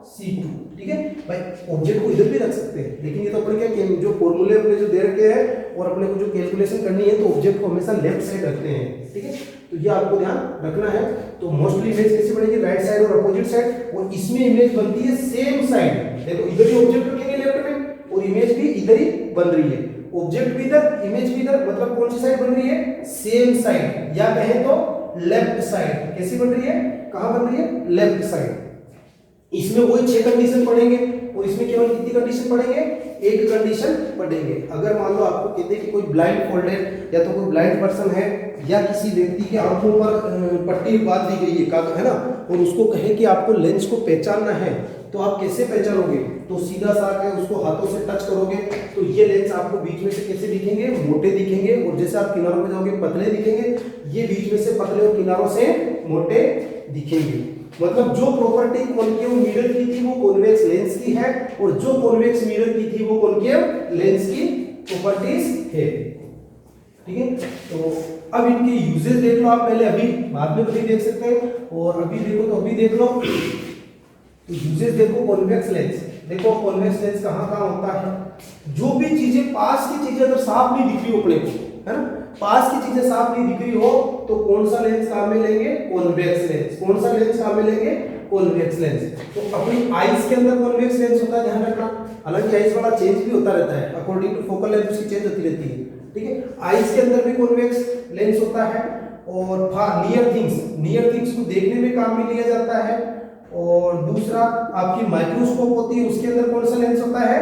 c2, ठीक है भाई। ऑब्जेक्ट को इधर भी रख सकते हैं, लेकिन ये तो अपन क्या जो फॉर्मूले अपने जो दे रखे हैं और अपने को जो कैलकुलेशन करनी है तो ऑब्जेक्ट को हमेशा लेफ्ट साइड रखते हैं, ठीक है। तो ये आपको ध्यान रखना है। तो मोस्टली इमेज कैसे बनेगी, राइट साइड और अपोजिट साइड। और इसमें इमेज बनती है सेम साइड। देखो इधर ही ऑब्जेक्ट रखेंगे लेफ्ट में, और इमेज भी इधर ही बन रही है। ऑब्जेक्ट भी इधर, इमेज भी इधर, मतलब कौन सी साइड बन रही है, सेम साइड, या कहें तो लेफ्ट साइड। कैसी बन रही है, कहां बन रही है, लेफ्ट साइड। इसमें वही 6 कंडीशन पढ़ेंगे, और इसमें केवल कितनी कंडीशन पढ़ेंगे, एक कंडीशन पढ़ेंगे। अगर मान लो आपको कहते हैं कि कोई ब्लाइंड फोल्डेड या तो कोई ब्लाइंड पर्सन है, या किसी व्यक्ति के आंखों पर पट्टी बांध दी गई है ना, और उसको कहे कि आपको लेंस को पहचानना है, तो आप कैसे पहचानोगे, तो सीधा सा आके उसको हाथों से टच करोगे तो ये लेंस आपको बीच में से कैसे दिखेंगे, मोटे दिखेंगे। और जैसे आप किनारों पे जाओगे पतले दिखेंगे, ये बीच में से पतले और किनारों से मोटे दिखेंगे। मतलब जो प्रॉपर्टी कॉनकेव मिरर की थी वो कॉन्वेक्स लेंस की है, और जो कॉन्वेक्स मिरर की थी वो कॉनकेव लेंस की प्रॉपर्टीज है, ठीक है। तो अब इनके यूजेस देख लो आप पहले, अभी बाद में भी देख सकते हैं, और अभी देखो तो अभी देख लो। तो यूजेस देखो, कॉन्वेक्स लेंस, देखो कॉन्वेक्स लेंस कहां कहां होता है। जो भी चीजें पास की चीजें अगर साफ नहीं दिख रही हो अपने को, है ना, पास की चीजें साफ नहीं दिख रही हो, तो कौन सा लेंस काम में लेंगे, कॉन्वेक्स लेंस। कौन सा लेंस काम में लेंगे, कॉन्वेक्स लेंस। तो अपनी आईज के अंदर कॉन्वेक्स लेंस होता है, ध्यान रखना। हालांकि आईज वाला चेंज भी होता रहता है, अकॉर्डिंग टू फोकल लेंथ उसकी चेंज होती रहती है, ठीक है। आईज के अंदर भी कॉन्वेक्स लेंस होता है। और नियर थिंग्स को देखने में काम में लिया जाता है। और दूसरा आपकी माइक्रोस्कोप होती है, उसके अंदर कौन सा लेंस होता है,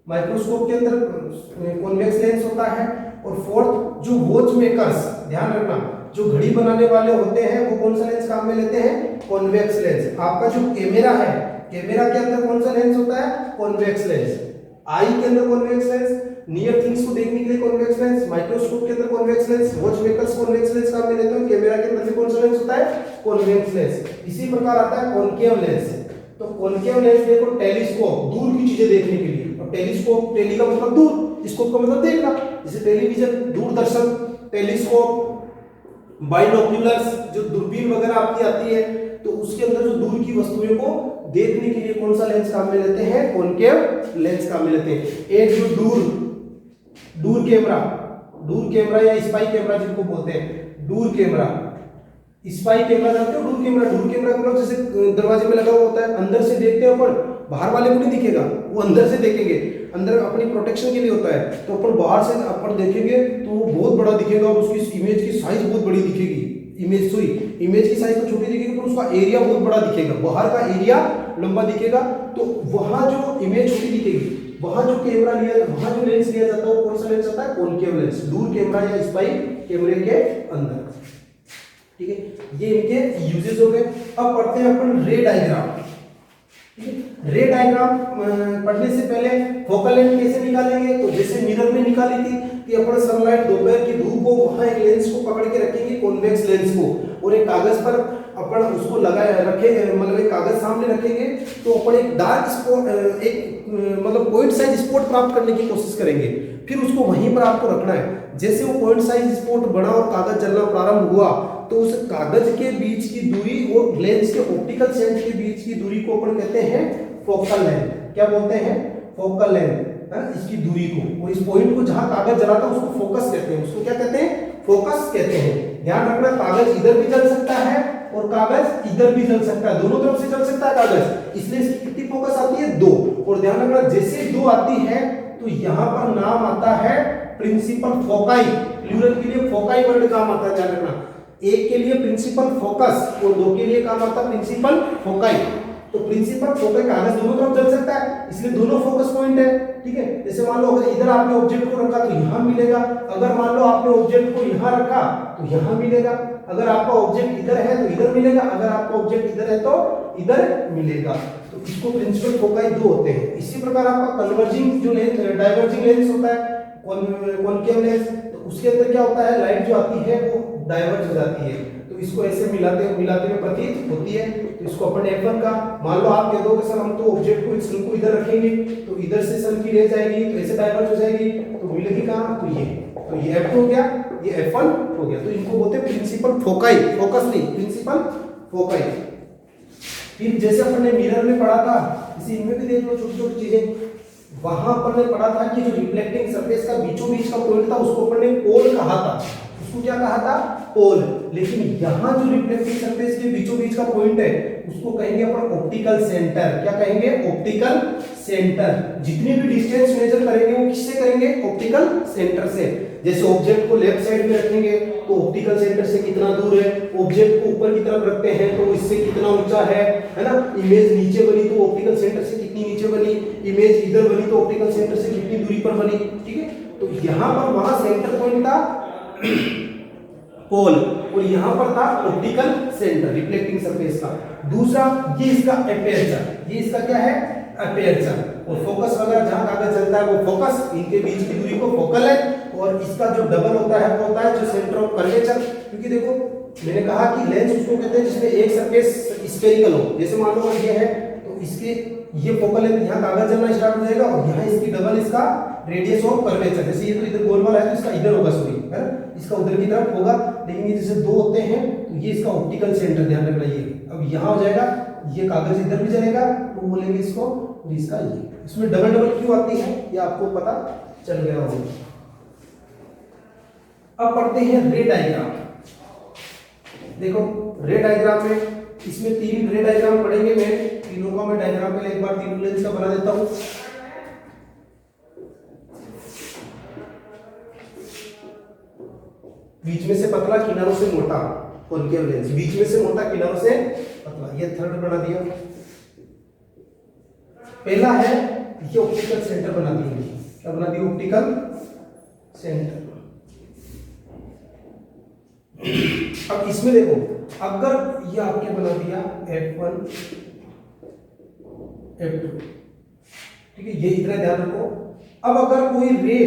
माइक्रोस्कोप के अंदर कॉन्वेक्स लेंस होता है। और फोर्थ, जो वॉच मेकर्स, ध्यान रखना, जो घड़ी बनाने वाले होते हैं वो कौन सा लेंस काम में लेते हैं, कॉन्वेक्स लेंस। आपका जो कैमरा है, कैमरा के अंदर कौन सा लेंस होता है, कॉन्वेक्स लेंस। आई के अंदर कॉन्वेक्स लेंस, नियर थिंग्स को देखने के लिए कॉन्वेक्स लेंस, माइक्रोस्कोप के अंदर convex lens, watch makers convex lens काम में लेते हैं, कैमरा के अंदर भी कौन सा लेंस होता है, कॉन्वेक्स लेंस। इसी प्रकार आता है कॉनकेव लेंस। तो कॉनकेव लेंस देखो टेलीस्कोप, दूर की चीजें देखने के लिए। और टेलीस्कोप, टेली का मतलब दूर, स्कोप का मतलब देखना, जैसे टेलीविजन दूरदर्शन, टेलीस्कोप, बाइनोक्यूलर्स जो दूरबीन वगैरह आपकी आती है, तो उसके अंदर जो दूर की वस्तुओं को देखने के लिए कौन सा लेंस काम में लेते हैं, कॉनकेव लेंस काम में लेते हैं। एक जो दूर कैमरा या स्पाई कैमरा जिनको बोलते हैं, दूर कैमरा, स्पाई कैमरा जानते हो, दूर कैमरा का मतलब जैसे दरवाजे पे लगा हुआ होता है, अंदर से देखते हैं अपन, बाहर वाले को नहीं दिखेगा, वो अंदर से देखेंगे, अंदर अपनी प्रोटेक्शन के लिए होता है। तो अपन बाहर से अपन देखेंगे तो वो बहुत बड़ा दिखेगा और उसकी इमेज की साइज बहुत बड़ी दिखेगी, इमेज की साइज तो छोटी दिखेगी पर उसका एरिया बहुत बड़ा दिखेगा, बाहर का एरिया लंबा दिखेगा। तो वहां जो इमेज छोटी दिखेगी, वहां जो वहां जो लेंस लिया जाता है वो कौन सा लेंस आता है, कॉनकेव लेंस, दूर कैमरा या स्पाई कैमरे के अंदर। ठीक है, ये इनके यूजेस हो गए। अब पढ़ते हैं अपन रे डायग्राम। रे डायग्राम पढ़ने से पहले फोकल लेंथ कैसे निकालेंगे, तो जैसे मिरर में निकाली थी कि अपन सनलाइट दोपहर की धूप को वहां एक लेंस को पकड़ के रखेंगे, कॉन्वेक्स लेंस को, और एक कागज पर अपन उसको लगाए रखेंगे, मतलब एक कागज सामने रखेंगे तो अपन एक डार्क स्पॉट, एक मतलब पॉइंट साइज स्पॉट प्राप्त करने की कोशिश करेंगे। फिर उसको वहीं पर आपको रखना है। जैसे वो पॉइंट साइज स्पॉट बना और कागज जलना प्रारंभ हुआ तो उस कागज के बीच की दूरी और लेंस के ऑप्टिकल सेंटर के बीच की दूरी को अपन कहते हैं फोकल लेंथ। क्या बोलते हैं, फोकल लेंथ, इसकी दूरी को। और इस पॉइंट को जहां कागज जला था उसको फोकस कहते हैं, उसको क्या कहते हैं, फोकस कहते हैं। ध्यान रखना, कागज इधर भी जल सकता है और कागज इधर भी जल सकता है, दोनों तरफ से जल सकता है कागज, इसलिए इसकी कितनी फोकस आती है, 2। और ध्यान रखना, जैसे 2 आती है तो यहां पर नाम आता है प्रिंसिपल फोकाई, प्लूरल के लिए फोकाई वर्ड काम आता है। ध्यान रखना, एक के लिए प्रिंसिपल फोकस और 2 के लिए काम आता है प्रिंसिपल फोकाई। तो प्रिंसिपल फोकस कागज दोनों तरफ जल सकता है, इसलिए दोनों फोकस पॉइंट है। ठीक है, जैसे मान लो अगर इधर आपने ऑब्जेक्ट को रखा तो यहां मिलेगा, अगर मान लो आपने ऑब्जेक्ट को यहां रखा तो यहां मिलेगा, अगर आपका ऑब्जेक्ट इधर है तो इधर मिलेगा, अगर आपका ऑब्जेक्ट इधर है तो इधर मिलेगा। तो इसको प्रिंसिपल फोकाई 2 होते हैं। इसी प्रकार आपका कन्वर्जिंग जो लेंस, डाइवर्जिंग लेंस होता है, कॉनकेव लेंस, तो उसके अंदर क्या होता है, लाइट जो आती है वो डाइवर्ज हो जाती है, तो इसको ऐसे मिलाते हुए प्रतीत होती है। तो इसको अपन F1 का, मान लो आप कह दो कि सर हम तो ऑब्जेक्ट को, सन को इधर रखेंगे तो इधर से सन की रे जाएगी तो ऐसे डाइवर्ज हो जाएगी, तो मिलेगी कहां, तो ये F2 हो गया, ये F1 हो गया। तो इनको बोलते हैं प्रिंसिपल फोकाई, फोकस नहीं, प्रिंसिपल फोकाई। फिर जैसे अपन ने मिरर में पढ़ा था, इसी इनमें भी देख लो छोटी छोटी चीजें, वहां अपन ने पढ़ा था कि जो रिफ्लेक्टिंग सरफेस का बीचों बीच का पॉइंट था उसको अपन ने पोल कहा था, उसको क्या कहा था, पोल। लेकिन यहां जो रिफ्लेक्टिंग सरफेस के बीचों बीच का पॉइंट है उसको कहेंगे अपन ऑप्टिकल सेंटर। क्या कहेंगे, ऑप्टिकल सेंटर। जितनी भी डिस्टेंस मेजर करेंगे वो किससे करेंगे, ऑप्टिकल सेंटर से। जैसे ऑब्जेक्ट को लेफ्ट साइड में रखेंगे तो ऑप्टिकल सेंटर से कितना दूर है, ऑब्जेक्ट को ऊपर की तरफ रखते हैं तो इससे कितना ऊंचा है ना। इमेज नीचे बनी तो ऑप्टिकल सेंटर से कितनी नीचे बनी, इमेज इधर बनी तो ऑप्टिकल सेंटर से कितनी दूरी पर बनी। ठीक है, तो यहां पर वहां सेंटर पॉइंट था पोल और यहां पर था ऑप्टिकल सेंटर रिफ्लेक्टिंग सरफेस का। दूसरा ये इसका एपर्चर, ये इसका क्या है, एपर्चर। और फोकस वगैरह जहां कागज चलता है वो फोकस, इनके बीच की दूरी को फोकल है। और इसका जो डबल होता है वो होता है जो सेंटर ऑफ कर्वेचर। क्योंकि देखो मैंने कहा कि लेंस उसको कहते हैं जिसमें एक सरफेस स्फेरिकल हो। जैसे मान लो ये है तो इसके ये फोकल लेंथ, यहाँ कागज चलना स्टार्ट हो जाएगा और यहाँ इसकी डबल इसका रेडियस ऑफ कर्वेचर। जैसे ये तो इधर गोल वाला है तो इसका इधर होगा, सॉरी है ना, इसका उधर की तरफ होगा। लेकिन ये जैसे 2 होते हैं तो ये इसका ऑप्टिकल सेंटर, ध्यान रखना। ये अब यहाँ हो जाएगा, ये कागज इधर भी चलेगा तो बोलेंगे इसको, इसका ये। इसमें डबल डबल क्यों आती है ये आपको पता चल गया होगा। अब पढ़ते हैं रे डायग्राम। देखो रे डायग्राम में, इसमें 3 रे डायग्राम पढ़ेंगे, मैं तीनों का मैं डायग्राम पहले एक बार 3 लेंस का बना देता हूं। बीच में से पतला किनारों से मोटा कॉनकेव लेंस, बीच में से मोटा किनारों से पतला, ये थर्ड बना दिया। पहला है ये ऑप्टिकल सेंटर बना दिया, क्या बना दिया, ऑप्टिकल सेंटर। अब इसमें देखो, अगर ये आपके बना दिया F1 F2, ठीक है, ये इतना ध्यान रखो, अब अगर कोई रे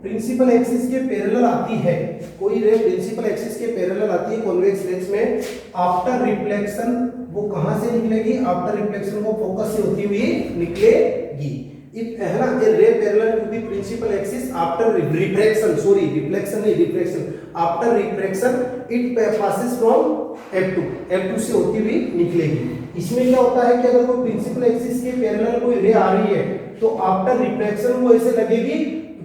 प्रिंसिपल एक्सिस के पैरेलल आती है, कोई रे प्रिंसिपल एक्सिस के पैरेलल आती है कॉन्वेक्स लेंस में, आफ्टर रिफ्लेक्शन वो कहां से निकलेगी? आफ्टर रिफ्लेक्शन वो फोकस से होती हुई निकलेगी। इफ है ना, a ray parallel to the principal axis after refraction, sorry reflection नहीं, refraction, after refraction it passes from F2, F2 से होती हुई निकलेगी। इसमें क्या होता है कि अगर कोई प्रिंसिपल एक्सिस के पैरेलल कोई रे आ रही है तो आफ्टर रिफ्रैक्शन वो ऐसे लगेगी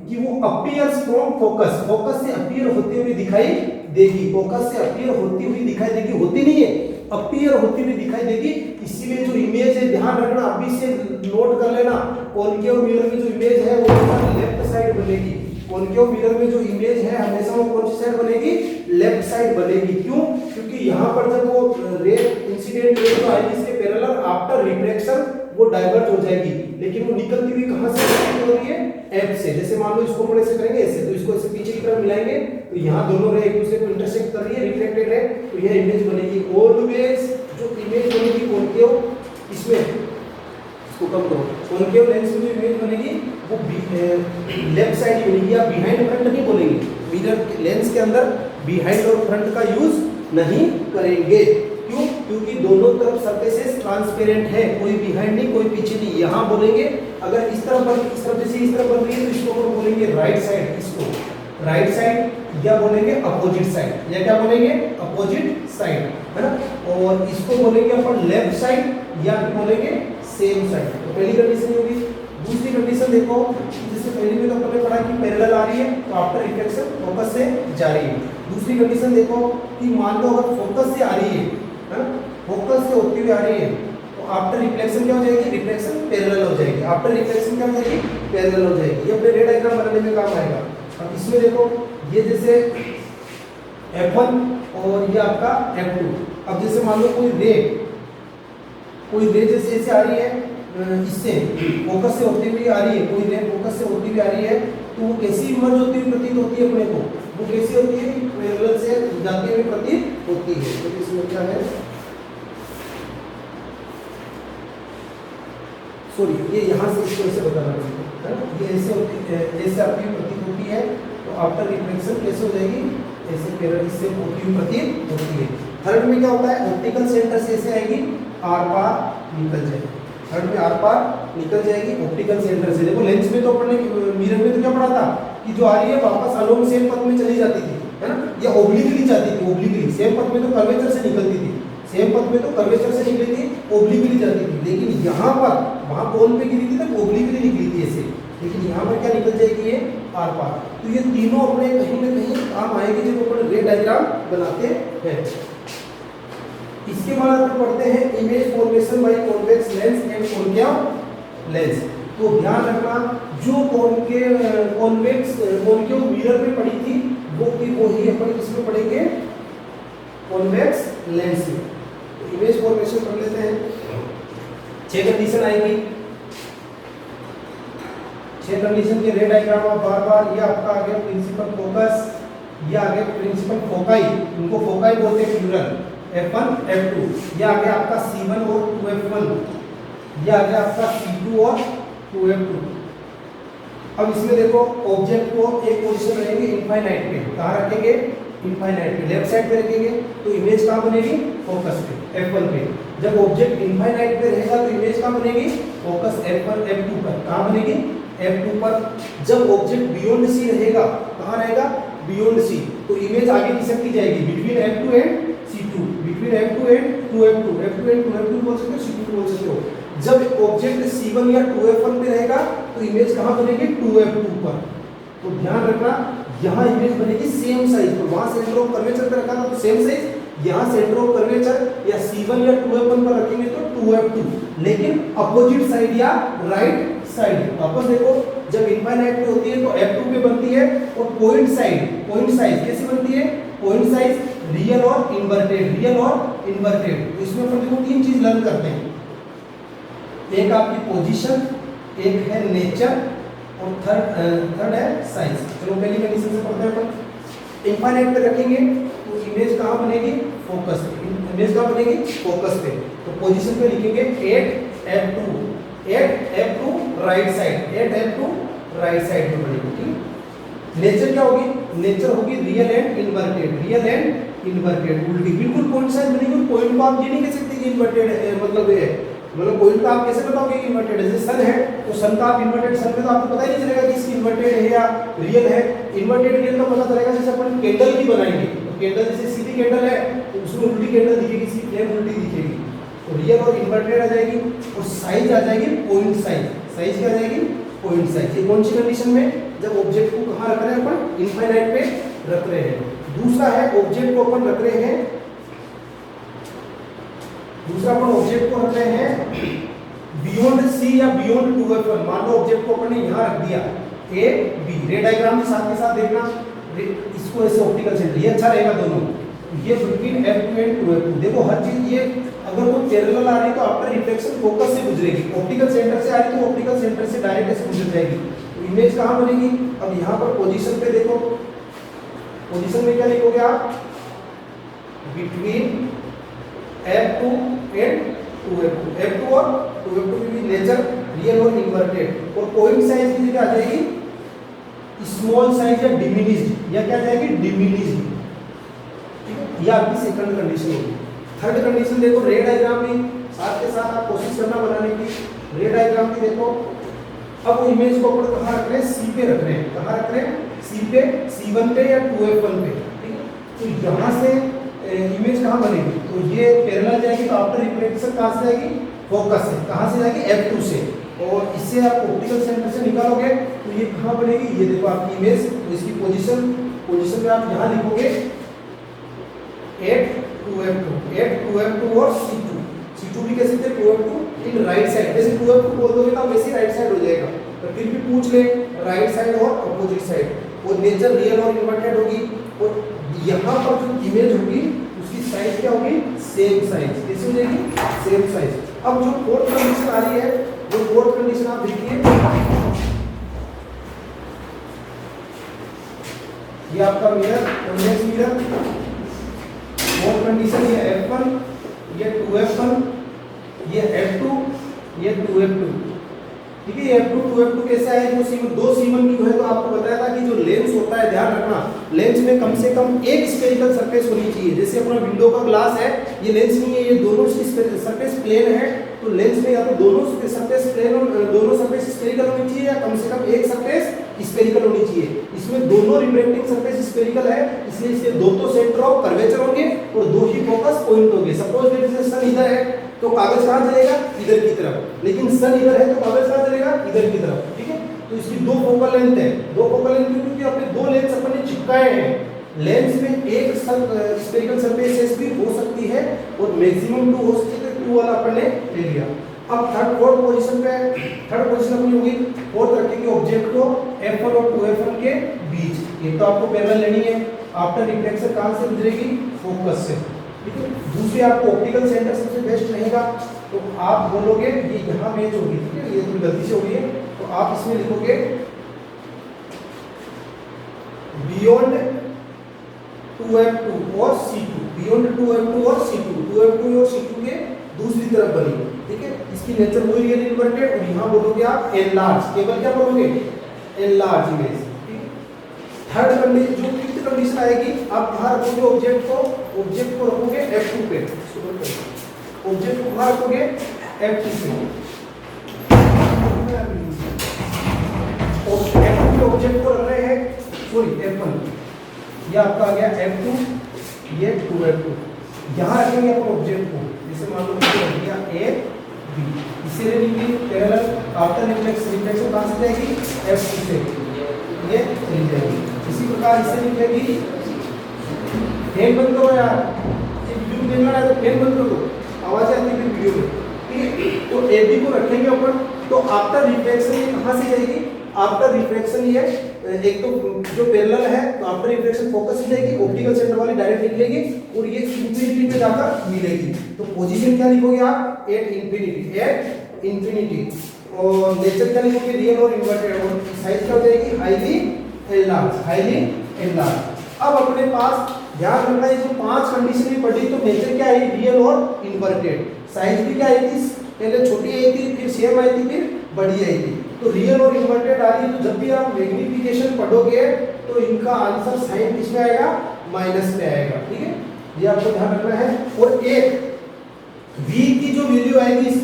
कि वो अपीयर्स फ्रॉम फोकस, फोकस से अपीयर होती हुई दिखाई देगी, फोकस से अपीयर होती हुई दिखाई देगी, होती नहीं है, अपीयर होती हुई दिखाई देगी। इसीलिए जो इमेज है, ध्यान रखना, अभी से नोट कर लेना, कॉनकेव मिरर में जो इमेज है वो लेफ्ट साइड बनेगी। कॉनकेव मिरर में जो इमेज है हमेशा वो कौन सी साइड बनेगी? लेफ्ट साइड बनेगी। क्यों? क्योंकि यहाँ पर जब वो रे इंसिडेंट रे जो आएगी इसके पैरेलल आफ्टर रिफ्रैक्शन वो डाइवर्ट हो जाएगी, लेकिन वो निकलती हुई कहां से हो रही है? F से। जैसे मान लो इसको हम ऐसे करेंगे ऐसे, तो इसको ऐसे पीछे की तरफ मिलाएंगे तो यहाँ दोनों रे एक दूसरे को इंटरसेक्ट कर रही है, रिफ्लेक्टेड है, तो यह इमेज बनेगी। ऑलवेज जो इमेज बनेगी कॉनकेव, इसमें इसको कम करो, कॉनकेव लेंस में जो इमेज बनेगी वो लेफ्ट साइड बनेगी, या बिहाइंड फ्रंट नहीं बोलेंगे, मिरर लेंस के अंदर बिहाइंड और फ्रंट का यूज नहीं करेंगे। क्यों? क्योंकि दोनों तरफ सरफेसेस ट्रांसपेरेंट है, कोई बिहाइंड नहीं, कोई पीछे नहीं। यहाँ बोलेंगे अगर इस तरफ इस तरफ जैसे इस तरफ बन रही है तो इसको हम बोलेंगे राइट साइड, इसको राइट साइड, या बोलेंगे अपोजिट साइड, या क्या बोलेंगे? अपोजिट साइड, है ना। और इसको बोलेंगे अपन लेफ्ट साइड, या बोलेंगे सेम साइड। तो पहली कंडीशन ये होगी। दूसरी कंडीशन देखो, जैसे पहली में तो अपन ने पढ़ा कि पैरेलल आ रही है तो आफ्टर रिफ्लेक्शन फोकस से जा रही है। दूसरी कंडीशन देखो कि मान लो अगर फोकस से आ रही है ना, फोकस से होती हुई आ रही है तो आफ्टर रिफ्लेक्शन क्या हो जाएगी? रिफ्लेक्शन पैरेलल हो जाएगी। आफ्टर रिफ्लेक्शन क्या हो जाएगी? पैरेलल हो जाएगी। ये अपने रे डायग्राम बनाने में काम आएगा। अब इसमें देखो ये जैसे F1 और ये आपका F2। अब जैसे मान लो कोई रे जैसे ऐसे आ रही है, इससे फोकस से होती हुई आ रही है, कोई रे फोकस से होती हुई आ रही है, तो वो कैसी इमर्ज होती हुई प्रतीत होती है अपने को? वो कैसी होती है? पैरेलल से जाती हुई प्रतीत होती है। तो इसमें क्या है, सॉरी ये यहाँ से इसको ऐसे बताना है ना, ये ऐसे होती है, ऐसे आपकी प्रतीत होती है, तो आफ्टर रिफ्लेक्शन कैसे हो जाएगी? ऐसे पैरेलल से होती हुई प्रतीत होती है। थर्ड में क्या होता है? ऑप्टिकल सेंटर से ऐसे आएगी, आर पार निकल जाएगी, थर्ड में आर पार निकल जाएगी ऑप्टिकल सेंटर से। देखो लेंस में तो अपन ने मिरर में तो क्या पढ़ा था कि जो आ रही है वापस अलोंग सेम पथ में चली जाती थी, है ना, या ओब्लिकली जाती थी, ओब्लिकली। सेम पथ में तो कर्वेचर से निकलती थी, सेम पथ में तो कर्वेचर से निकली थी, ओब्लिकली जाती थी। लेकिन यहाँ पर वहाँ कोन पे गिरी थी तो ओब्लिकली निकली थी ऐसे, लेकिन यहाँ पर क्या निकल जाएगी? ये आर पार। तो ये तीनों अपने कहीं ना कहीं काम आएंगे जब अपन रे डायग्राम बनाते हैं। इसके बाद अपन पढ़ते हैं image formation by convex lens and concave lens. तो ध्यान रखना, जो कॉनकेव मिरर में पड़ी थी वो ही अपन किसमें पढ़ेंगे? कॉन्वेक्स लेंस में। तो इमेज फॉर्मेशन पढ़ लेते हैं। 6 कंडीशन आएगी, 6 कंडीशन के रे डायग्राम आप बार-बार, ये आपका आ गया प्रिंसिपल फोकस, ये आ गया प्रिंसिपल फोकाई, इनको फोकाई बोलते हैं प्लूरल, F1 F2, ये आ गया आपका C1 और 2F1, ये आ गया आपका C2 और 2F2। अब इसमें देखो ऑब्जेक्ट को एक पोजीशन रहेंगे इनफाइनाइट पे, कहाँ रखेंगे? इनफाइनाइट पे, लेफ्ट साइड पे रखेंगे, तो इमेज कहाँ बनेगी? फोकस पे, F1 पे। जब ऑब्जेक्ट इनफाइनाइट पे रहेगा तो इमेज कहाँ बनेगी? फोकस F1 F2 पर, कहाँ बनेगी? F2 पर। जब ऑब्जेक्ट बियॉन्ड C रहेगा, कहाँ रहेगा? बियॉन्ड C, तो इमेज आगे खिसकती जाएगी between F2 and C2, between F2 and 2F2, F2 and 2F2 बोल सकते हो, C2 बोल सकते हो। जब ऑब्जेक्ट C1 या 2F1 पे रहेगा तो इमेज कहाँ बनेगी? 2F2 पर। तो ध्यान रखना, यहाँ इमेज बनेगी सेम साइज पर, वहाँ सेंटर ऑफ कर्वेचर पे रखा था तो सेम साइज, यहाँ सेंटर ऑफ कर्वेचर या C1 या 2F1 पर रखेंगे तो 2F2, लेकिन अपोजिट साइड या राइट साइड। वापस देखो, जब इनफाइनाइट पे होती है तो F2 पे बनती है, और पॉइंट साइज कैसे बनती है? पॉइंट साइज रियल और इन्वर्टेड, रियल और इन्वर्टेड। तो इसमें अपन देखो 3 चीज लर्न करते हैं, एक आपकी पोजीशन, एक है नेचर, और थर्ड है साइज। चलो पहली कंडीशन से पढ़ते हैं अपन। इनफाइनाइट पे रखेंगे तो इमेज कहाँ बनेगी? फोकस पे। इमेज कहाँ बनेगी? फोकस पे। तो पोजीशन पे लिखेंगे 8F2 right side, 8F2 right side में बनेगी। ठीक, नेचर क्या होगी, नेचर होगी real and inverted, real and inverted, उल्टी बिल्कुल पॉइंट साइड बनेगी। पॉइंट को आप ये नहीं कह सकते कि इन्वर्टेड है, मतलब पॉइंट का आप कैसे बताओगे कि इन्वर्टेड है। जैसे सन है तो सन का आप इन्वर्टेड, सन में तो आपको पता ही नहीं चलेगा कि इसकी इन्वर्टेड है या रियल है। इन्वर्टेड रियल का पता चलेगा जैसे अपन कैंडल भी बनाएंगे, तो कैंडल जैसे सीधी कैंडल है तो उसमें उल्टी कैंडल दिखेगी, इसकी फ्लेम उल्टी दिखेगी। तो रियल और इन्वर्टेड आ जाएगी, और साइज आ जाएगी पॉइंट साइज। साइज क्या आ जाएगी, पॉइंट साइज। ये कौन सी कंडीशन में, जब ऑब्जेक्ट को कहाँ रख रहे हैं अपन, इनफाइनाइट पे रख रहे हैं। दूसरा है ऑब्जेक्ट को अपन रख रहे हैं, दूसरा अपन ऑब्जेक्ट को रख रहे हैं बियॉन्ड सी या बियॉन्ड 2f1। मान लो ऑब्जेक्ट को अपन ने यहाँ रख दिया ए बी, रे डायग्राम के साथ देखना, इसको ऐसे ऑप्टिकल सेंटर, ये अच्छा रहेगा दोनों, ये बिटवीन f2 एंड 2f2। देखो हर चीज ये अगर कोई पैरेलल आ रही है तो आफ्टर रिफ्लेक्शन फोकस से गुजरेगी, ऑप्टिकल सेंटर से आ रही है तो ऑप्टिकल सेंटर से डायरेक्ट ऐसे गुजर जाएगी। तो इमेज कहाँ बनेगी, अब यहाँ पर पोजीशन पे देखो, पोजीशन में क्या लिखोगे आप, between f2 and 2f2, f2 और 2f2 की नेचर रियल और इन्वर्टेड। और पॉइंट साइज की जगह आ जाएगी स्मॉल साइज या डिमिनिश्ड, या क्या आ जाएगी, डिमिनिश्ड। ठीक है, ये आपकी सेकंड कंडीशन होगी। थर्ड कंडीशन देखो, रे डायग्राम में साथ के साथ आप कोशिश करना बनाने की। रे डायग्राम की देखो, अब वो इमेज को अपन कहाँ रख रहे हैं, सी पे रख रहे हैं। कहाँ रख रहे हैं, सी पे, C1 पे या 2f1 पे। ठीक है, तो यहाँ से इमेज कहाँ बनेगी, तो ये पैरेलल जाएगी, तो आफ्टर रिफ्लेक्शन कहाँ से जाएगी, फोकस से। कहाँ से जाएगी, f2 से, और इससे आप ऑप्टिकल सेंटर से निकालोगे तो ये कहाँ बनेगी, ये देखो आपकी इमेज। तो इसकी पोजीशन पे आप यहाँ लिखोगे 8 2f2 और C2 भी कह सकते हैं 2f2 इन राइट साइड। जैसे 2f2 बोल दोगे ना वैसे राइट साइड हो जाएगा, तो फिर भी पूछ ले राइट साइड और अपोजिट साइड। और नेचर रियल और इन्वर्टेड होगी, और यहाँ पर जो इमेज होगी उसकी साइज क्या होगी, सेम साइज। कैसे हो जाएगी, सेम साइज। अब जो फोर्थ कंडीशन आ रही है, जो फोर्थ कंडीशन आप देखिए, ये आपका mirror, convex mirror. Fourth condition ये f1, ये 2f1, ये f2, ये 2f2। ठीक है, ये f2 2f2 कैसा है, वो C1 दो C1 की है। तो आपको बताया था कि जो लेंस होता है, ध्यान रखना, लेंस में कम से कम एक स्फेरिकल सरफेस होनी चाहिए। जैसे अपना विंडो का ग्लास है, ये लेंस नहीं है, ये दोनों सरफेस प्लेन है, तो लेंस में या तो दोनों सरफेस प्लेन और दोनों सरफेस स्फेरिकल होनी चाहिए, या कम से कम एक सरफेस स्फेरिकल होनी चाहिए। इसमें दोनों रिफ्लेक्टिंग सरफेस स्फेरिकल है, इसलिए इसके दो तो सेंटर ऑफ कर्वेचर होंगे और दो ही फोकस पॉइंट होंगे। सपोज जैसे सन इधर है तो कागज कहाँ चलेगा, इधर की तरफ, लेकिन सन इधर है तो कागज कहाँ चलेगा, इधर की तरफ। ठीक है, तो इसकी दो फोकल लेंथ है। दो फोकल लेंथ क्योंकि अपने दो लेंस अपन ने चिपकाए हैं। लेंस में एक स्फेरिकल सरफेस भी हो सकती है और मैक्सिमम 2 हो सकती है, तो 2 वाला अपन ने ले लिया। अब फोर्थ पोजीशन पे, थर्ड पोजीशन अपनी होगी, फोर्थ रखेंगे ऑब्जेक्ट को f1 और 2f1 के बीच। एक तो आपको पैरेलल लेनी है, आफ्टर रिफ्लेक्शन कहां से गुजरेगी, फोकस से। ठीक है, दूसरी आपको ऑप्टिकल सेंटर सबसे बेस्ट रहेगा, तो आप बोलोगे ये यहाँ मैच होगी। ठीक है, ये थोड़ी गलती से हो गई है, तो आप इसमें लिखोगे बियॉन्ड 2f2 और C2, बियॉन्ड 2f2 और C2, 2f2 और C2 के दूसरी तरफ बनी। ठीक है, इसकी नेचर वही रियल इन्वर्टेड, और यहाँ बोलोगे आप एनलार्ज, केवल क्या बोलोगे, एनलार्ज इमेज। थर्ड कंडीशन, जो फिफ्थ कंडीशन आएगी, आप कहाँ रखोगे ऑब्जेक्ट को रखोगे f2 पे, ऑब्जेक्ट को कहाँ रखोगे, f2 पे। f2 पे ऑब्जेक्ट को रख रहे हैं, सॉरी f1, ये आपका आ गया f2, ये 2f2। यहाँ रखेंगे अपन ऑब्जेक्ट को, जैसे मान लो रख दिया a b, इसे ले लेंगे पैरेलल, आफ्टर रिफ्लेक्शन कहाँ से जाएगी, f2 से ये चली जाएगी। इसी प्रकार इससे निकलेगी, फैन बंद करो यार, ये वीडियो में देखना है तो फैन बंद कर दो, आवाज आती है वीडियो में। ठीक है, तो AB को रखेंगे अपन, तो आफ्टर रिफ्लेक्शन ये कहाँ से जाएगी, आफ्टर रिफ्लेक्शन ये एक तो जो पैरेलल है तो आफ्टर रिफ्लेक्शन फोकस से जाएगी, ऑप्टिकल सेंटर वाली डायरेक्ट निकलेगी और ये इंफिनिटी पे जाकर मिलेगी। तो पोजीशन क्या लिखोगे आप, एट इंफिनिटी, और नेचर क्या लिखोगे, रियल और इन्वर्टेड, और साइज क्या हो जाएगी, हाईली एनलार्ज। अब अपने पास ध्यान रखना है, जो 5 कंडीशन भी पढ़ी, तो नेचर क्या है, रियल और इन्वर्टेड। साइज भी क्या आई थी, पहले छोटी आई थी, फिर सेम आई थी, फिर बड़ी आई थी। तो रियल और इन्वर्टेड आ रही है, तो जब भी आप मैग्निफिकेशन पढ़ोगे तो इनका आंसर साइन किसमें आएगा, माइनस में आएगा। ठीक है, ये आपको ध्यान रखना है। और एक v की जो वैल्यू आएगी इस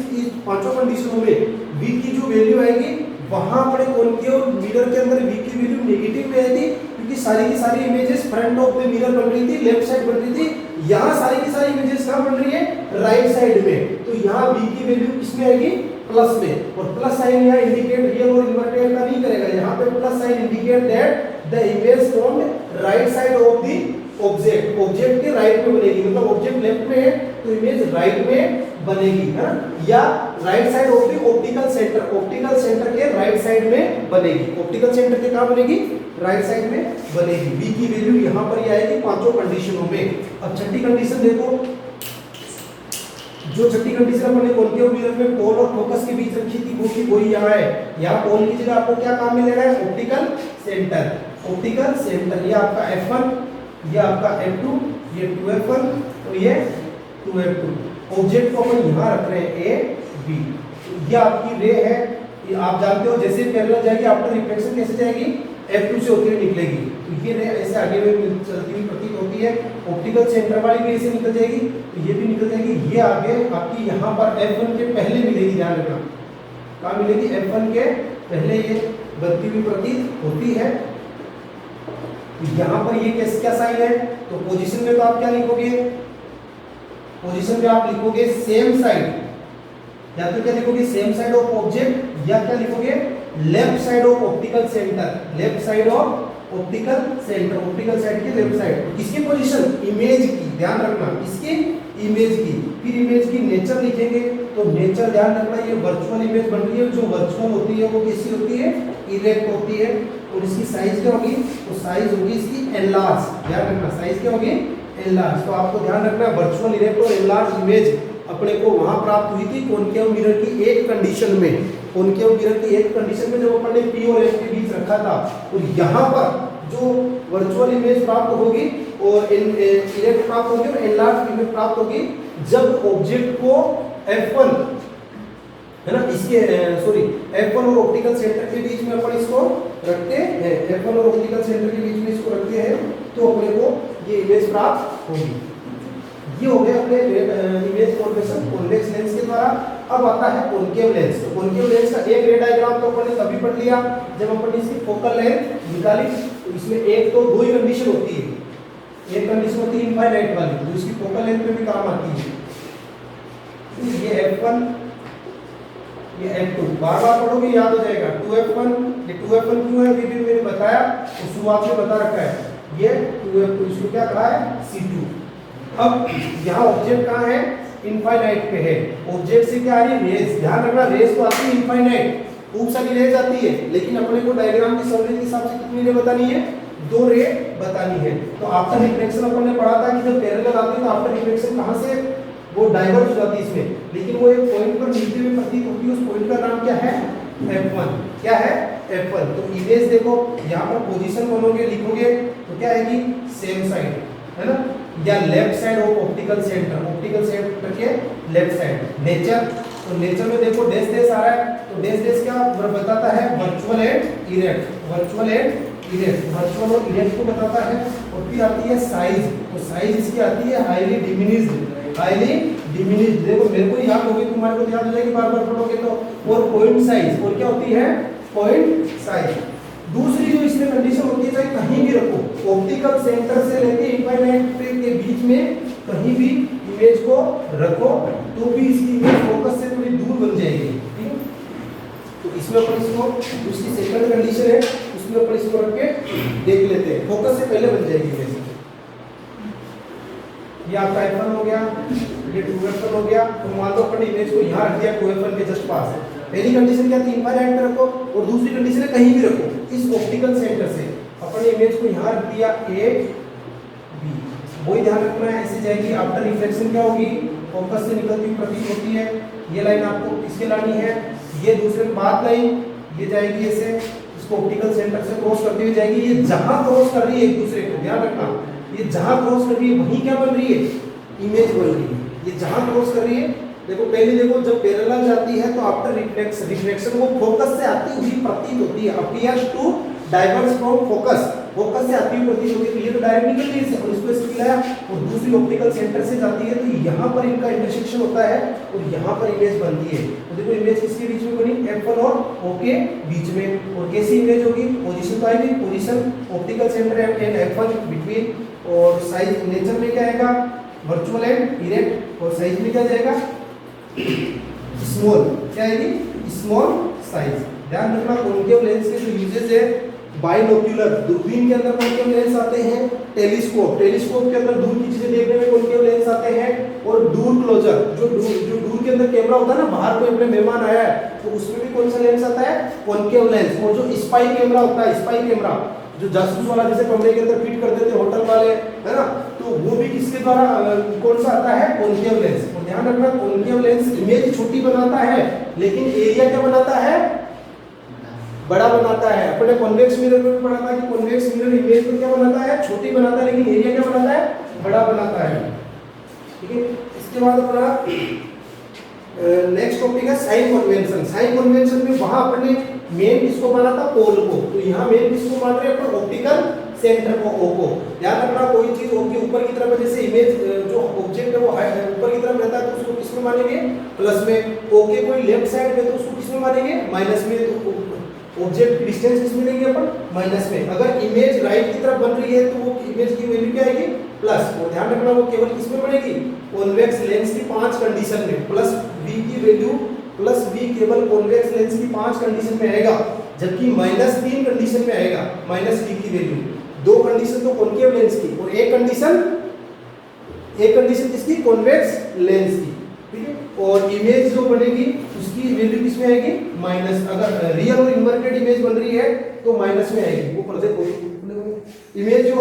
पांचों कंडीशनों में v की जो वैल्यू आएगी वहां अपने कॉनकेव मिरर के अंदर v की वैल्यू नेगेटिव में आएगी, क्योंकि सारी की सारी images front of the mirror बन रही थी, लेफ्ट साइड बन रही थी। यहाँ सारी की सारी इमेजेस कहाँ बन रही है, राइट साइड में, तो यहाँ v की वैल्यू किसमें आएगी, प्लस में। और प्लस साइन यहाँ इंडिकेट रियल और इन्वर्टेड का नहीं करेगा, यहाँ पे plus sign indicate that the image from right side of the object, object के राइट में बनेगी, मतलब ऑब्जेक्ट लेफ्ट में है तो इमेज राइट में बनेगी, है ना, या right side of the optical centre, optical centre के राइट साइड में बनेगी, ऑप्टिकल सेंटर के कहां बनेगी, राइट साइड में बनेगी। v की वैल्यू यहां पर ही आएगी पांचों कंडीशनों में। अब छठी कंडीशन देखो, जो छठी कंडीशन अपने कॉनकेव मिरर में पोल और फोकस के बीच रखी थी वो ही यहाँ है। यहाँ पोल की जगह आपको क्या काम में ले रहा है, ऑप्टिकल सेंटर, ऑप्टिकल सेंटर। ये आपका f1, ये आपका f2, ये 2f1 और ये 2f2। ऑब्जेक्ट को अपन यहाँ रख रहे हैं a b, ये आपकी रे है, ये आप जानते हो जैसे पैरेलल जाएगी आफ्टर रिफ्लेक्शन कैसे जाएगी, f2 से होती हुई निकलेगी, तो ये रे ऐसे आगे में चलती हुई प्रतीत होती है। ऑप्टिकल सेंटर वाली भी ऐसे निकल जाएगी, तो ये भी निकल जाएगी, ये आगे आपकी यहाँ पर f1 के पहले मिलेगी, ध्यान रखना कहाँ मिलेगी, f1 के पहले ये बनती हुई प्रतीत होती है। यहाँ पर ये क्या साइन है, तो पोजीशन में तो आप क्या लिखोगे, पोजीशन में आप लिखोगे सेम साइड, या तो क्या लिखोगे सेम साइड ऑफ ऑब्जेक्ट, या क्या लिखोगे left side of optical centre, left side of optical centre, optical side के लेफ्ट साइड। किसकी पोजीशन, इमेज की, ध्यान रखना किसकी, इमेज की। फिर इमेज की नेचर लिखेंगे, तो नेचर ध्यान रखना ये वर्चुअल इमेज बन रही है, जो वर्चुअल होती है वो कैसी होती है, इरेक्ट होती है। और इसकी साइज क्या होगी, तो साइज होगी इसकी एनलार्ज, ध्यान रखना साइज क्या होगी, एनलार्ज। तो आपको ध्यान रखना वर्चुअल इरेक्ट और एनलार्ज इमेज अपने को वहां प्राप्त हुई थी कॉनकेव मिरर की एक कंडीशन में, कॉनकेव मिरर की एक कंडीशन में जब अपन ने p और f के बीच रखा था। और यहाँ पर जो वर्चुअल इमेज प्राप्त होगी और इरेक्ट प्राप्त होगी और एनलार्ज इमेज प्राप्त होगी जब ऑब्जेक्ट को f1, है ना, इसके सॉरी f1 और ऑप्टिकल सेंटर के बीच में अपन इसको रखते हैं, f1 और ऑप्टिकल सेंटर के बीच में इसको रखते हैं, तो अपने को ये इमेज प्राप्त होगी। ये हो गया अपने इमेज फॉर्मेशन कॉन्वेक्स लेंस के द्वारा। अब आता है कॉनकेव लेंस। तो कॉनकेव लेंस का एक रे डायग्राम तो अपन ने तभी पढ़ लिया जब अपन ने इसकी फोकल लेंथ निकाली। तो इसमें एक तो दो ही कंडीशन होती है, एक कंडीशन होती है इनफाइनाइट वाली, जो इसकी फोकल लेंथ में भी काम आती है। ये f1, ये f2, बार बार पढ़ोगे याद हो जाएगा। 2f1, ये 2f1 क्यों है, ये भी मैंने बताया, तो शुरुआत में बता रखा है। ये 2f2, इसको क्या कहा है, C2। अब यहाँ ऑब्जेक्ट कहाँ है, इनफाइनाइट पे है। ऑब्जेक्ट से क्या आ रही है, रेज, ध्यान रखना रेज तो आती है इनफाइनाइट, खूब सारी रेज आती है, लेकिन अपने को डायग्राम की समरी के हिसाब से कितनी रे बतानी है, दो रे बतानी है। तो आफ्टर रिफ्लेक्शन अपन ने पढ़ा था कि जब पैरेलल आती है तो आफ्टर रिफ्लेक्शन कहाँ से वो डाइवर्ज हो जाती है इसमें, लेकिन वो एक पॉइंट पर मिलते हुए प्रतीत होती है। उस पॉइंट का नाम क्या है, f1, क्या है f1। तो इमेज देखो यहाँ पर पोजीशन बनोगे लिखोगे तो क्या आएगी, सेम साइड, है ना, या left side of optical centre, optical centre के लेफ्ट साइड। नेचर, तो नेचर में देखो डैश डैश आ रहा है, तो डैश डैश क्या बताता है, virtual and erect, virtual and erect, virtual और इरेक्ट को बताता है। और फिर आती है साइज, तो साइज इसकी आती है हाईली डिमिनिश्ड, हाईली डिमिनिश्ड। देखो मेरे को याद होगी, तुम्हारे को याद हो जाएगी बार बार पढ़ोगे तो। और पॉइंट साइज, और क्या होती है, पॉइंट साइज। दूसरी जो इसमें कंडीशन होती है, चाहे कहीं भी रखो, ऑप्टिकल सेंटर से लेके इनफाइनाइट के बीच में कहीं भी इमेज को रखो तो भी इसकी इमेज फोकस से थोड़ी दूर बन जाएगी, ठीक है। तो इसमें अपन इसको, उसकी सेकंड कंडीशन है, उसमें अपन इसको रख के देख लेते हैं, फोकस से पहले बन जाएगी इमेज। ये आपका f1 हो गया, ये 2f1 हो गया। तो मान लो अपन इमेज को यहाँ रख दिया 2f1 के जस्ट पास है। पहली कंडीशन क्या थी, इनफाइनाइट पे रखो, और दूसरी कंडीशन है कहीं भी रखो। इस ऑप्टिकल सेंटर से अपन इमेज को यहाँ रख दिया a b, वही ध्यान रखना है, ऐसे जाएगी। आफ्टर रिफ्लेक्शन क्या होगी, फोकस से निकलती हुई प्रतीत होती है। ये लाइन आपको किसके लानी है, ये दूसरे बात लाइन, ये जाएगी ऐसे, इसको ऑप्टिकल सेंटर से क्रॉस करते हुए जाएगी। ये जहां क्रॉस कर रही है एक दूसरे को, ध्यान रखना, ये जहां क्रॉस कर रही है वहीं क्या बन रही है, इमेज बन रही है। ये जहां क्रॉस कर रही है देखो पहले देखो जब पैरेलल जाती है तो आफ्टर रिफ्लेक्शन वो फोकस से आती हुई प्रतीत होती है, appears to diverge from focus, focus से आती हुई प्रतीत होती है। ये तो डायरेक्ट निकल गई और इसको ऐसे मिलाया और दूसरी ऑप्टिकल सेंटर से जाती है तो यहाँ पर इनका इंटरसेक्शन होता है और यहाँ पर इमेज बनती है। तो देखो इमेज किसके बीच में बनी, F1 और O के बीच में। और कैसी इमेज होगी, पोजीशन तो आएगी, position optical centre and F1 between, और साइज नेचर में क्या आएगा, वर्चुअल एंड इरेक्ट, और साइज में क्या जाएगा, स्मॉल, क्या आएगी, स्मॉल साइज। ध्यान रखना कॉन्केव लेंस के जो यूजेस है, बाइनोक्यूलर दूरबीन के अंदर कॉन्केव लेंस आते हैं, टेलीस्कोप के अंदर दूर की चीजें देखने में कॉन्केव लेंस आते हैं, और दूर क्लोजर जो दूर के अंदर कैमरा होता है ना, बाहर कोई अपने मेहमान आया है तो उसमें भी कौन सा लेंस आता है, कॉन्केव लेंस। और जो स्पाई कैमरा होता है, स्पाई कैमरा जो जासूस वाला जैसे कमरे के अंदर फिट कर देते हैं होटल वाले, है ना, तो वो भी किसके द्वारा कौन सा आता है, कॉन्केव लेंस। और ध्यान रखना कॉन्केव लेंस इमेज छोटी बनाता है लेकिन एरिया क्या बनाता है, बड़ा बनाता है। अपने कॉन्वेक्स मिरर में भी पढ़ा था कि कॉन्वेक्स मिरर इमेज को क्या बनाता है, छोटी बनाता है, लेकिन एरिया क्या बनाता है, बड़ा बनाता है। ठीक है, इसके बाद अपना नेक्स्ट टॉपिक है साइन कन्वेंशन। साइन कन्वेंशन में वहां अपने मेन किसको माना था, पोल को, तो यहाँ मेन किसको मान रहे हैं, अपन ऑप्टिकल सेंटर को, ओ को। ध्यान रखना कोई चीज ओ के ऊपर की तरफ है, जैसे इमेज जो ऑब्जेक्ट है वो ऊपर की तरफ रहता है तो उसको किसमें मानेंगे, प्लस में। ओ के कोई लेफ्ट साइड में तो उसको किसमें मानेंगे, माइनस में। तो ऑब्जेक्ट की डिस्टेंस किसमें लेंगे अपन, माइनस में। अगर इमेज राइट की तरफ बन रही है तो वो इमेज की वैल्यू क्या आएगी, प्लस। और ध्यान रखना वो केवल किसमें बनेगी, कॉन्वेक्स लेंस की 5 कंडीशन में, प्लस v की वैल्यू प्लस v केवल कॉन्वेक्स लेंस की 5 कंडीशन में आएगा, जबकि -3 कंडीशन में आएगा -v की वैल्यू। 2 कंडीशन तो कॉन्केव लेंस की और एक कंडीशन किसकी, कॉन्वेक्स लेंस की। ठीक है, और इमेज जो बनेगी उसकी वैल्यू किसमें आएगी, माइनस। अगर रियल और इन्वर्टेड इमेज बन रही है तो माइनस में आएगी। वो प्रोजेक्ट इमेज जो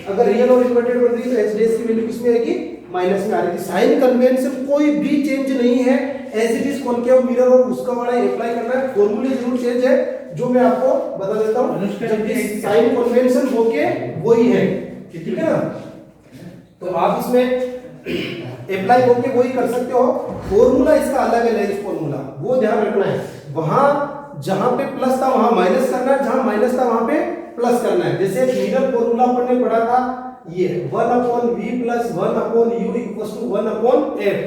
अगर रियल और इन्वर्टेड बन रही है तो एच डैश की वैल्यू किसमें आएगी, माइनस में आ रही थी। साइन कन्वेंशन कोई भी चेंज नहीं है, as it is concave mirror और उसका वाला अप्लाई करना है। फॉर्मूले जरूर चेंज है जो मैं आपको बता देता हूं, साइन कन्वेंशन होके वही है। ठीक है ना, तो आप इसमें अप्लाई होके वही कर सकते हो। फॉर्मूला इसका अलग है, लेंस फॉर्मूला, वो ध्यान रखना है। वहां जहां पे प्लस था वहां माइनस करना है, जहां माइनस था वहां पे प्लस करना है। जैसे मिरर फॉर्मूला अपन ने पढ़ा था, ये 1/v plus 1/u equals to 1/f,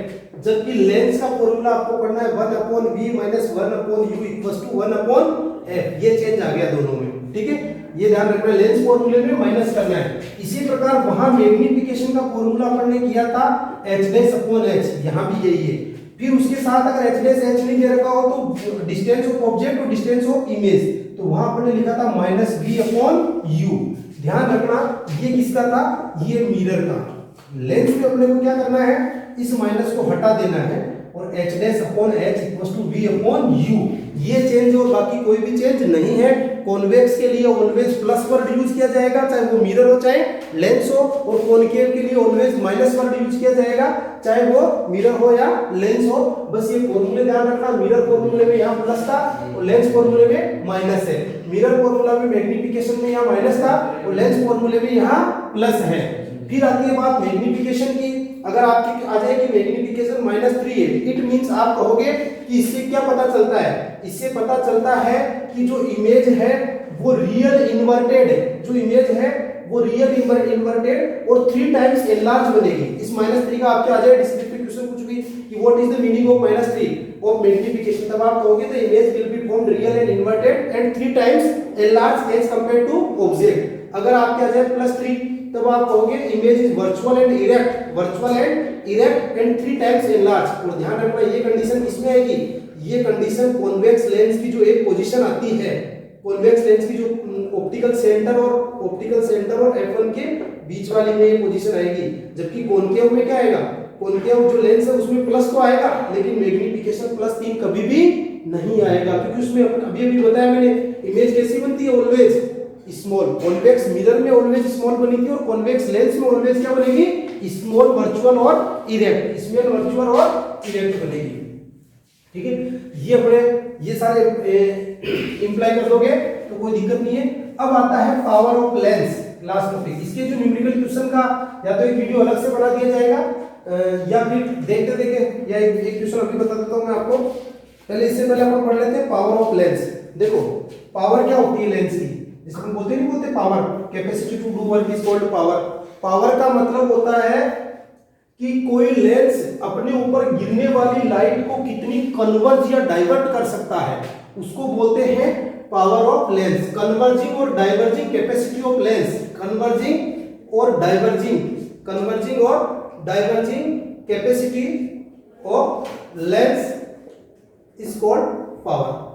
जबकि लेंस का फॉर्मूला आपको पढ़ना है 1/v minus 1/u equals to 1/f। ये चेंज आ गया दोनों में। ठीक है, ये ध्यान रखना है, लेंस फॉर्मूले में माइनस करना है। इसी प्रकार वहां मैग्निफिकेशन का फॉर्मूला अपन ने किया था h/h, यहां भी यही है। फिर उसके साथ अगर h नहीं दे रखा हो तो डिस्टेंस ऑफ ऑब्जेक्ट और डिस्टेंस ऑफ इमेज, तो वहां अपन ने लिखा था -v/u। ध्यान रखना ये किसका था, ये मिरर का। लेंस में अपने को क्या करना है, इस माइनस को हटा देना है और h/h इक्वल्स टू v/u। ये चेंज और बाकी कोई भी चेंज नहीं है। कॉन्वेक्स के लिए ऑलवेज प्लस वर्ड यूज किया जाएगा, चाहे वो मिरर हो चाहे लेंस हो, और कॉन्केव के लिए ऑलवेज माइनस वर्ड यूज किया जाएगा, चाहे वो मिरर हो या लेंस हो। बस ये फॉर्मूले ध्यान रखना, मिरर फॉर्मूले में यहाँ प्लस था और लेंस फॉर्मूले में माइनस है। मिरर फॉर्मूला में मैग्निफिकेशन में यहाँ माइनस था और लेंस फॉर्मूले में यहाँ प्लस है। फिर आती है बात मैग्निफिकेशन की। अगर आपकी आ जाए कि मैग्निफिकेशन -3 है, इट मींस आप कहोगे कि इससे क्या पता चलता है, इससे पता चलता है कि जो इमेज है वो रियल इन्वर्टेड है, जो इमेज है वो रियल इन्वर्टेड और 3 टाइम्स एनलार्ज बनेगी। इस -3 का आपके आ जाए डिस्क्रिप्टिव क्वेश्चन कुछ भी कि what is the meaning of -3 of magnification, तब आप कहोगे the image will be formed real and inverted and 3 times enlarge as compared to object. अगर आपके आ जाए +3 तब आप कहोगे image is virtual and erect and 3 times enlarge. और ध्यान रखना ये कंडीशन किसमें आएगी, ये कंडीशन कॉन्वेक्स लेंस की जो एक पोजीशन आती है, कॉन्वेक्स लेंस की जो ऑप्टिकल सेंटर और F1 के बीच वाली में ये पोजीशन आएगी। जबकि कॉन्केव में क्या आएगा, कॉन्केव जो लेंस है उसमें प्लस तो आएगा लेकिन मैग्निफिकेशन +3 कभी भी नहीं आएगा, क्योंकि उसमें अभी बताया मैंने इमेज कैसी बनती है, ऑलवेज स्मॉल। कॉन्वेक्स मिरर में ऑलवेज स्मॉल बनी थी और कॉन्वेक्स लेंस में ऑलवेज क्या बनेगी, स्मॉल, वर्चुअल और इरेक्ट, स्मॉल, वर्चुअल और इरेक्ट बनेगी। ठीक है, ये अपने ये सारे इंप्लाई कर दोगे तो कोई दिक्कत नहीं है। अब आता है power of lens, last topic. इसके जो न्यूमेरिकल क्वेश्चन का या तो एक वीडियो अलग से बना दिया जाएगा या फिर देखते देखे या एक क्वेश्चन अभी बता देता हूँ मैं आपको। पहले इससे पहले अपन पढ़ लेते हैं पावर ऑफ लेंस। देखो पावर क्या होती है लेंस की, जिसको हम बोलते power, capacity to do work is called power. Power का मतलब होता है कि कोई लेंस अपने ऊपर गिरने वाली लाइट को कितनी कन्वर्ज या डाइवर्ट कर सकता है, उसको बोलते हैं पावर ऑफ लेंस। कन्वर्जिंग और diverging capacity of lens, converging और diverging capacity of lens is called power.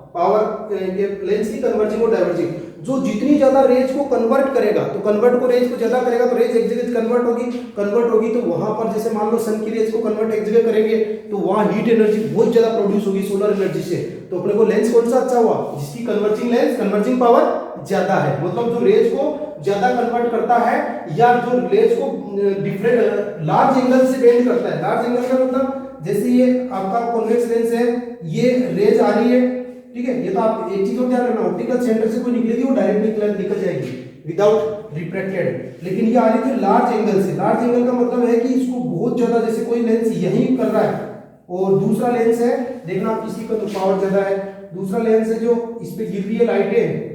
Lens की कन्वर्जिंग और डाइवर्जिंग, जो जितनी ज्यादा रेज को कन्वर्ट करेगा, तो कन्वर्ट को रेज को ज्यादा करेगा तो रेज एक जगह कन्वर्ट होगी तो वहां पर जैसे मान लो सन की रेज को कन्वर्ट एक जगह करेंगे तो वहां हीट एनर्जी बहुत ज्यादा प्रोड्यूस होगी सोलर एनर्जी से। तो अपने को लेंस कौन सा अच्छा हुआ, जिसकी कन्वर्जिंग पावर ज्यादा है, मतलब जो रेज को ज्यादा कन्वर्ट करता है या जो रेज को डिफरेंट लार्ज एंगल से बेंड करता है। लार्ज एंगल का मतलब जैसे ये आपका कॉन्वेक्स लेंस है, ये रेज आ रही है, ठीक है, ये तो आप एक चीज को ध्यान रखना, ऑप्टिकल सेंटर से कोई निकलेगी वो डायरेक्ट निकल जाएगी विदाउट रिफ्रैक्टेड, लेकिन ये आ रही थी लार्ज एंगल से। लार्ज एंगल का मतलब है कि इसको बहुत ज्यादा, जैसे कोई लेंस यहीं कर रहा है और दूसरा लेंस है, देखना आप किसी का तो पावर ज्यादा है, दूसरा लेंस है जो इस पे गिर रही है लाइटें,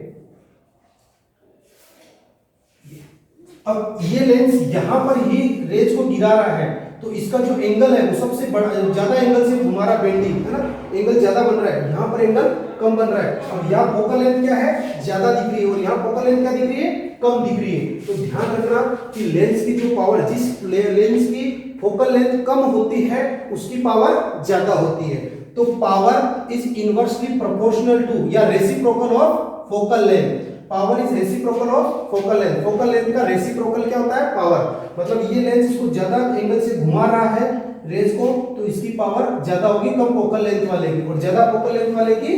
अब ये लेंस यहां पर ही रेज को गिरा रहा है तो इसका जो एंगल है वो सबसे बड़ा, ज्यादा एंगल से घुमा रहा बेंडिंग है ना, एंगल ज्यादा बन रहा है, यहाँ पर एंगल कम बन रहा है। अब यहाँ फोकल लेंथ क्या है, ज्यादा दिख रही है और यहाँ फोकल लेंथ क्या दिख रही है, कम दिख रही है। तो ध्यान रखना कि लेंस की जो पावर, जिस लेंस की फोकल लेंथ कम होती है उसकी पावर ज्यादा होती है। तो power is inversely proportional to या reciprocal of focal length. Power is reciprocal of focal length. Focal length का रेसिप्रोकल क्या होता है, पावर। मतलब ये लेंस इसको ज्यादा एंगल से घुमा रहा है रेज को, तो इसकी पावर ज्यादा होगी कम फोकल लेंथ वाले की, और ज्यादा फोकल लेंथ वाले की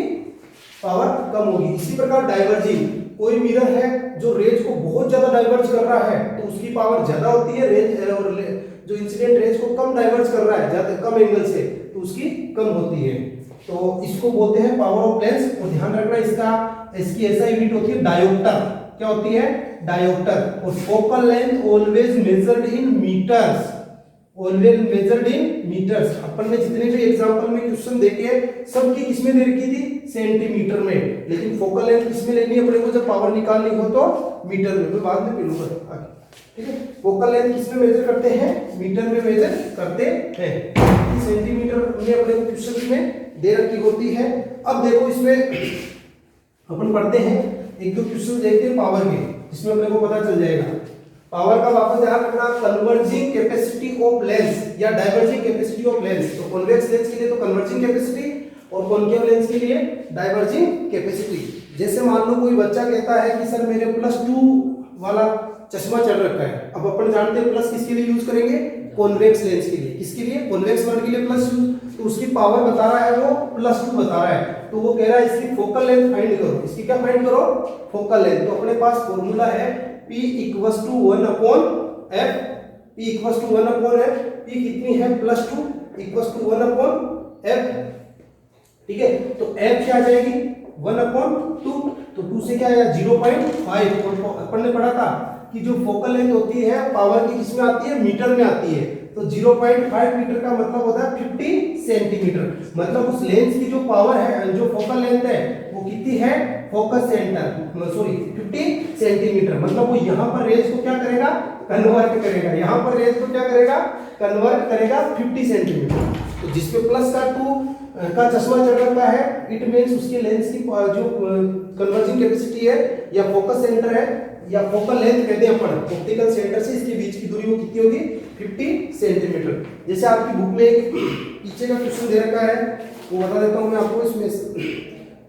पावर कम होगी। इसी प्रकार डाइवर्जिंग, कोई मिरर है जो रेज को बहुत ज्यादा डाइवर्ज कर रहा है तो उसकी पावर ज्यादा होती है, रेज और जो इंसिडेंट रेज को कम डाइवर्ज कर रहा है ज्यादा कम एंगल से तो उसकी कम होती है। तो इसको बोलते हैं पावर ऑफ लेंस। और ध्यान रखना इसकी ऐसा यूनिट होती है डायोप्टर। क्या होती है, डायोप्टर। और focal length always measured in metres, always measured in metres. अपन ने जितने भी एग्जांपल में क्वेश्चन देखे सबकी किसमें दे रखी थी, सेंटीमीटर में, लेकिन फोकल लेंथ किसमें लेनी है अपने को, जब पावर निकालनी हो तो मीटर में। मैं बाद में मिलूंगा आगे, ठीक है। फोकल लेंथ किसमें मेजर करते हैं, मीटर में मेजर करते हैं। सेंटीमीटर में अपने को क्वेश्चन में दे रखी होती है। अब देखो इसमें अपन पढ़ते हैं एक दो क्वेश्चन देखते हैं पावर के, जिसमें अपने को पता चल जाएगा पावर का। वापस ध्यान रखना, कन्वर्जिंग कैपेसिटी ऑफ लेंस या डाइवर्जिंग कैपेसिटी ऑफ लेंस। तो कॉन्वेक्स लेंस के लिए तो कन्वर्जिंग कैपेसिटी और कॉन्केव लेंस के लिए डाइवर्जिंग कैपेसिटी। जैसे मान लो कोई बच्चा कहता है कि सर मेरे +2 वाला चश्मा चढ़ रखा है। अब अपन जानते हैं प्लस किसके लिए यूज करेंगे, कॉन्वेक्स लेंस के लिए। किसके लिए, कॉन्वेक्स वर्ड के लिए प्लस यूज। तो उसकी पावर बता रहा है वो +2 बता रहा है, तो वो कह रहा है इसकी फोकल लेंथ फाइंड करो। इसकी क्या फाइंड करो, फोकल लेंथ। तो अपने पास फॉर्मूला है P = 1/f। P = 1/f। P कितनी है, +2 = 1/f, ठीक है। तो f क्या आ जाएगी, 1/2। तो 2 से क्या आएगा, 0.5। और अपन ने पढ़ा था कि जो फोकल लेंथ होती है पावर की किसमें आती है, मीटर में आती है। तो 0.5 मीटर का मतलब होता है 50 सेंटीमीटर। मतलब उस लेंस की जो पावर है, जो फोकल लेंथ है वो कितनी है, फोकस सेंटर 50 सेंटीमीटर। मतलब वो यहाँ पर रेज को क्या करेगा, कन्वर्ट करेगा। यहाँ पर रेज को क्या करेगा, कन्वर्ट करेगा 50 सेंटीमीटर। तो जिसपे प्लस का 2 का चश्मा चढ़ रखा है, इट मीन्स उसके लेंस की जो कन्वर्जिंग कैपेसिटी है या फोकस सेंटर है या फोकल लेंथ कहते हैं अपन, ऑप्टिकल सेंटर से इसके बीच की दूरी वो कितनी होगी, 50 सेंटीमीटर। जैसे आपकी बुक में एक पीछे का क्वेश्चन दे रखा है, वो बता देता हूं मैं आपको। इसमें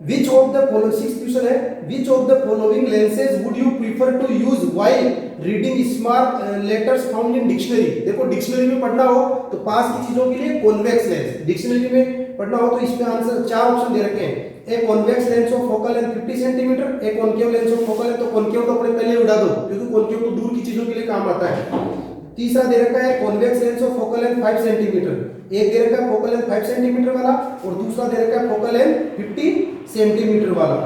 Which of the following, 6th question है, Which of the following lenses would you prefer to use while reading small letters found in dictionary? देखो डिक्शनरी में पढ़ना हो तो पास की चीजों के लिए कॉन्वेक्स लेंस, डिक्शनरी में पढ़ना हो तो इसमें आंसर 4 ऑप्शन दे रखे हैं। एक convex lens of focal length 50 centimetre, एक concave lens of focal length, तो कॉन्केव तो अपने पहले उड़ा दो क्योंकि कॉन्केव तो दूर की चीजों के लिए काम आता है। तीसरा दे रखा है convex lens of focal length 5 centimetre, एक दे रखा है फोकल लेंथ 5 सेंटीमीटर वाला और दूसरा दे रखा है फोकल लेंथ 50 सेंटीमीटर वाला,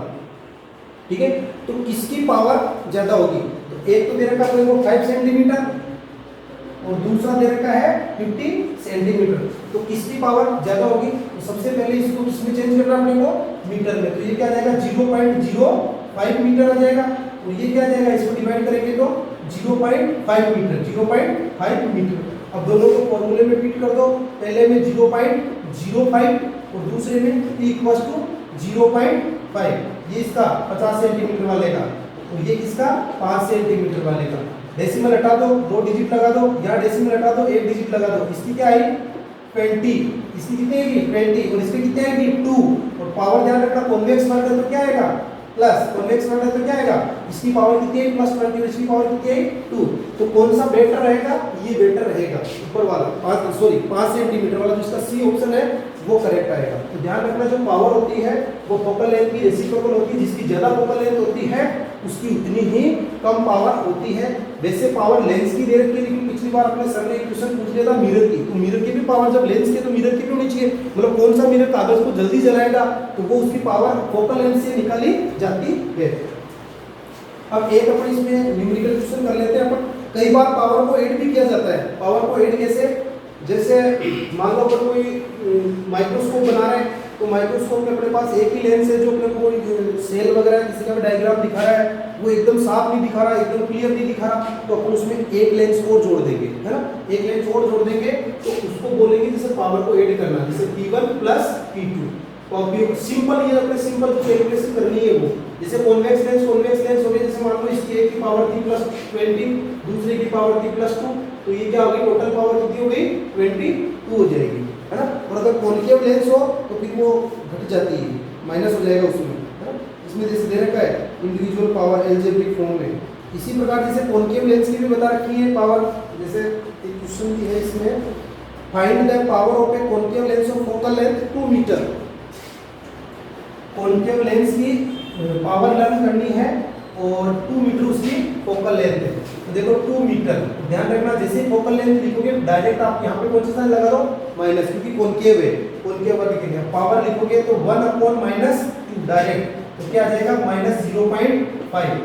ठीक है। तो किसकी पावर ज्यादा होगी, तो एक तो दे रखा है 5 सेंटीमीटर और दूसरा दे रखा है 50 सेंटीमीटर। तो किसकी पावर ज्यादा होगी? तो सबसे पहले इसको किसमें चेंज करना अपने को? मीटर में। तो ये क्या आ जाएगा 0.05 मीटर आ जाएगा। और ये क्या आ जाएगा, इसको डिवाइड करेंगे तो 0.5 मीटर, 0.5 मीटर। अब दोनों को फॉर्मूले में फिट कर दो। पहले में 0.05 और दूसरे में t इक्वल टू 0.5। ये इसका 50 सेंटीमीटर वाले का और ये किसका 5 सेंटीमीटर वाले का। डेसिमल हटा दो, 2 डिजिट लगा दो, या डेसिमल हटा दो, 1 डिजिट लगा दो। इसकी क्या आई 20, इसकी कितनी आएगी 20 और इसकी कितनी आएगी 2। और पावर ध्यान रखना कॉन्वेक्स वर्ग है तो क्या आएगा प्लस, कॉन्वेक्स वर्ग है तो क्या आएगा, इसकी पावर कितनी है प्लस 20 और इसकी पावर कितनी है 2। तो कौन सा बेटर रहेगा? ये बेटर रहेगा, ऊपर वाला 5 सेंटीमीटर वाला जिसका सी ऑप्शन है वो करेक्ट आएगा। तो ध्यान रखना जो पावर होती है वो फोकल लेंथ की रेसिप्रोकल होती है। जिसकी ज्यादा फोकल लेंथ होती है उसकी उतनी ही कम पावर होती है। वैसे पावर लेंस की दे रखी है, लेकिन पिछली बार अपने सर ने एक क्वेश्चन पूछ लिया था मिरर की। तो मिरर की भी पावर जब लेंस की तो मिरर की भी होनी चाहिए। मतलब कौन सा मिरर कागज को जल्दी जलाएगा तो वो उसकी पावर फोकल लेंथ से निकाली जाती है। अब एक अपन इसमें न्यूमेरिकल क्वेश्चन कर लेते हैं अपन। कई बार पावर को ऐड भी किया जाता है। पावर को ऐड कैसे? जैसे मान लो अपन कोई माइक्रोस्कोप बना रहे हैं तो माइक्रोस्कोप में अपने पास एक ही लेंस है जो अपने को सेल वगैरह किसी का भी डायग्राम दिखा रहा है, वो एकदम साफ नहीं दिखा रहा, एकदम क्लियर नहीं दिखा रहा, तो अपन उसमें एक लेंस और जोड़ देंगे, है ना। एक लेंस और जोड़ देंगे तो उसको बोलेंगे जैसे पावर को ऐड करना, जैसे P1 प्लस P2। सिंपल, ये अपने सिंपल जो कैलकुलेशन करनी है वो, जैसे कॉन्वेक्स लेंस हो गया, जैसे मान लो इसकी एक की पावर थी +20, दूसरे की पावर थी +2, तो ये क्या होगी टोटल पावर कितनी हो गई 22 हो जाएगी, है ना। और अगर कॉन्केव लेंस हो तो फिर वो घट जाती है, माइनस हो जाएगा उसमें, है ना। इसमें जैसे दे रखा है इंडिविजुअल पावर एल्जेब्रिक फॉर्म में। इसी प्रकार जैसे कॉन्केव लेंस की भी बता रखी है पावर, जैसे एक क्वेश्चन की है इसमें, find the power of a concave lens of focal length 2 metre. Concave lens की पावर लर्न करनी है और 2 मीटर उसकी फोकल लेंथ है। तो देखो 2 मीटर, ध्यान रखना जैसे फोकल लेंथ लिखोगे डायरेक्ट आप यहाँ पे कौन सा साइन लगा दो माइनस, क्योंकि कॉन्केव है, कॉन्केव वाला लिखेंगे। पावर लिखोगे तो 1/-2 डायरेक्ट, तो क्या आ जाएगा -0.5।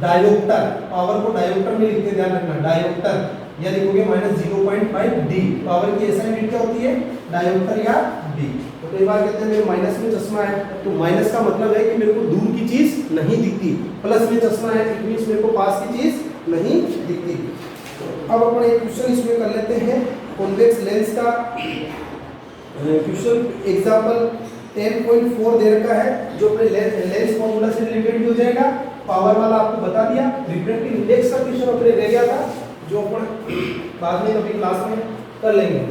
डायोप्टर, पावर को डायोप्टर में लिखते ध्यान रखना, डायोप्टर, या लिखोगे -0.5 डी। पावर की SI यूनिट क्या होती है डायोप्टर या डी। तो कई बार कहते हैं मेरे माइनस में चश्मा है, तो माइनस का मतलब है कि मेरे को दूर की चीज नहीं दिखती, प्लस में चश्मा है इट मींस मेरे को पास की चीज नहीं दिखती। तो अब अपन एक क्वेश्चन इसमें कर लेते हैं कॉन्वेक्स लेंस का क्वेश्चन। एग्जांपल 10.4 दे रखा है जो अपने लेंस फॉर्मूला से रिलेटेड भी हो जाएगा। पावर वाला आपको बता दिया। रिफ्रैक्टिव इंडेक्स का क्वेश्चन अपने रह गया था जो अपन बाद में कभी क्लास में कर लेंगे।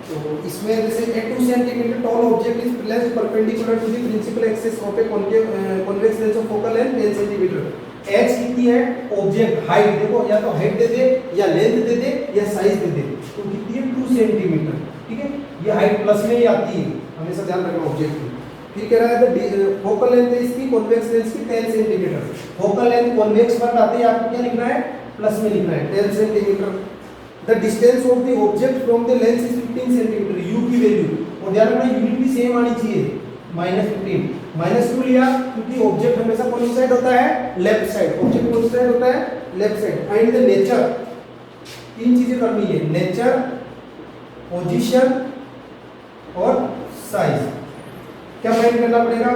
तो इसमें जैसे a 2 centimetre tall object is placed perpendicular to the principal axis of a convex lens of focal length 10 centimetre. h कितनी है ऑब्जेक्ट हाइट, देखो या तो हाइट दे दे या लेंथ दे दे या साइज दे दे, तो कितनी है 2 सेंटीमीटर, ठीक है। ये हाइट प्लस में ही आती है, हमेशा ध्यान रखना ऑब्जेक्ट की। फिर कह रहा है फोकल लेंथ है इसकी कॉन्वेक्स लेंस की 10 सेंटीमीटर। फोकल लेंथ कॉन्वेक्स वर्ग आते हैं, आपको क्या लिखना है प्लस में लिखना है 10 centimetre. The distance of the object from the lens is 15 centimetre. u की वैल्यू, और ध्यान रखना यूनिट भी सेम आनी चाहिए, -15। माइनस क्यों लिया? क्योंकि ऑब्जेक्ट हमेशा कौन सी साइड होता है लेफ्ट साइड। ऑब्जेक्ट कौन सी साइड होता है left side. Find the nature, 3 चीजें करनी है, नेचर, पोजीशन और साइज। क्या फाइंड करना पड़ेगा?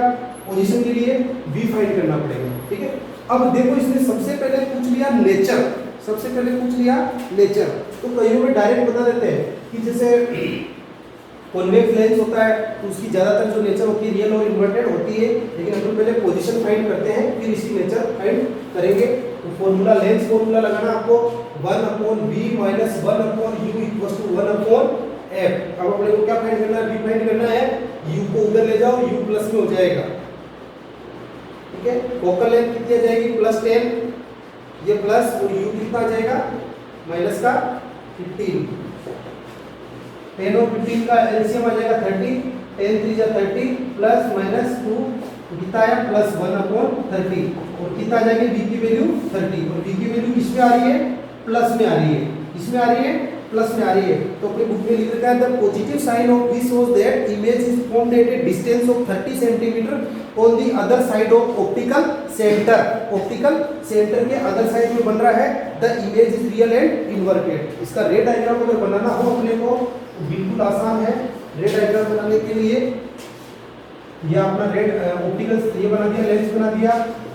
पोजीशन के लिए v फाइंड करना पड़ेगा, ठीक है। अब देखो इसने सबसे पहले पूछ लिया नेचर, सबसे पहले पूछ लिया नेचर। तो कईयों में डायरेक्ट बता देते हैं कि जैसे कॉन्वेक्स लेंस होता है तो उसकी ज्यादातर जो नेचर होती है रियल और इन्वर्टेड होती है, लेकिन हम पहले पोजीशन फाइंड करते हैं फिर इसकी नेचर फाइंड करेंगे। तो फॉर्मूला लेंस फॉर्मूला लगाना आपको 1/v - 1/u = 1/f। अब अपने को क्या फाइंड करना है? v फाइंड करना है। u को उधर ले जाओ, u प्लस में हो जाएगा, ठीक है। फोकल लेंथ कितनी आ जाएगी +10, ये प्लस और u कितना आ जाएगा माइनस का 15। 10 और 15 का एलसीएम आ जाएगा 30, 10 3 जा 30 प्लस माइनस 2 कितना आया +1/30, और कितना आ जाएगी v की वैल्यू 30, और v की वैल्यू किसमें आ रही है प्लस में आ रही है, किसमें आ रही है प्लस में आ रही है, तो अपनी बुक में लिख रखा है the positive sign of this was that image is formed at a distance of 30 centimetre on the other side of optical centre. Optical centre के अदर साइड में बन रहा है the image is real and inverted. इसका ray diagram अगर बनाना हो अपने को बिल्कुल आसान है। रे डायग्राम बनाने के लिए ये अपना रेड ऑप्टिकल ये बना दिया, लेंस बना दिया,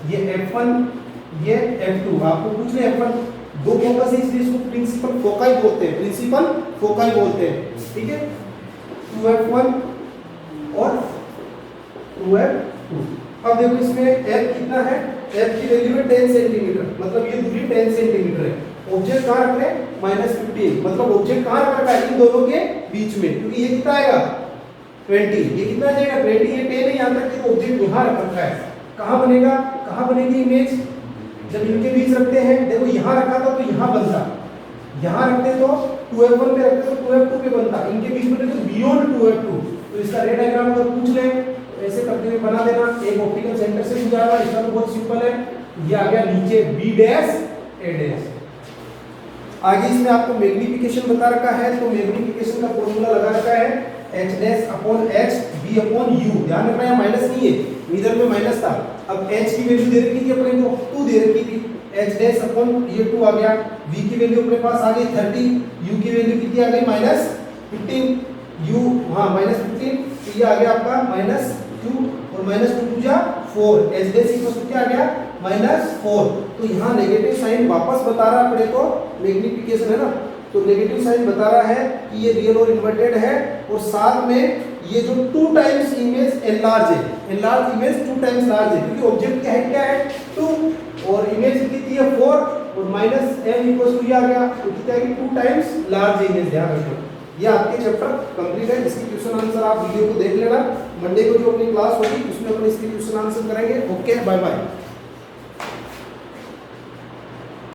ये f1 ये f2। आपको पूछ ले f1 दो फोकस है इसलिए इसको प्रिंसिपल फोकाई बोलते हैं, प्रिंसिपल फोकाई बोलते हैं, ठीक है। 2f1 और 2f2। अब देखो इसमें f कितना है, f की वैल्यू है 10 सेंटीमीटर, मतलब ये दूरी 10 सेंटीमीटर है। ऑब्जेक्ट कहाँ रख रहे हैं -15, मतलब ऑब्जेक्ट कहाँ रख रखा है इन दोनों के बीच में, क्योंकि ये कितना आएगा 20, ये कितना जाएगा 20, ये 10 है यहाँ तक कि ऑब्जेक्ट यहाँ रख रखा है। कहाँ बनेगा, कहाँ बनेगी इमेज जब इनके बीच रखते हैं। देखो यहाँ रखा था तो यहाँ बनता, यहाँ रखते तो 2f1 पे रखते तो 2f2 पे बनता, इनके बीच में तो बियॉन्ड 2f2। तो इसका रे डायग्राम अगर पूछ ले ऐसे करते हुए बना देना। एक ऑप्टिकल सेंटर से गुजारा, इसका तो बहुत सिंपल है, ये आ गया नीचे b डैश a डैश। आगे इसमें आपको मैग्नीफिकेशन बता रखा है, तो मैग्नीफिकेशन का फॉर्मूला लगा रखा है h dash upon h b upon u। ध्यान रखना है माइनस नहीं है, इधर में माइनस था। अब h की वैल्यू दे रखी थी अपने को 2 दे रखी थी, h डैश अपॉन ये 2 आ गया, v की वैल्यू अपने पास आ गई 30, u की वैल्यू कितनी आ गई -15, u हाँ -15, तो ये आ गया आपका -2 और -2 जा 4, h डैश इक्वल टू क्या आ गया -4। तो यहाँ नेगेटिव साइन वापस बता रहा अपने को, मैग्नीफिकेशन है ना, तो नेगेटिव साइन बता रहा है कि ये रियल और इन्वर्टेड है, और साथ में ये जो 2 टाइम्स इमेज एनलार्ज है, एनलार्ज इमेज 2 टाइम्स लार्ज है, क्योंकि ऑब्जेक्ट की हाइट क्या है 2 और इमेज कितनी है 4 और -m इक्वल्स टू ये आ गया, तो कितना है कि 2 टाइम्स लार्ज इमेज। ध्यान रखो ये आपके चैप्टर कंप्लीट है। इसकी क्वेश्चन आंसर आप वीडियो को देख लेना, मंडे को जो अपनी क्लास होगी उसमें अपन इसके क्वेश्चन आंसर करेंगे। Okay bye bye.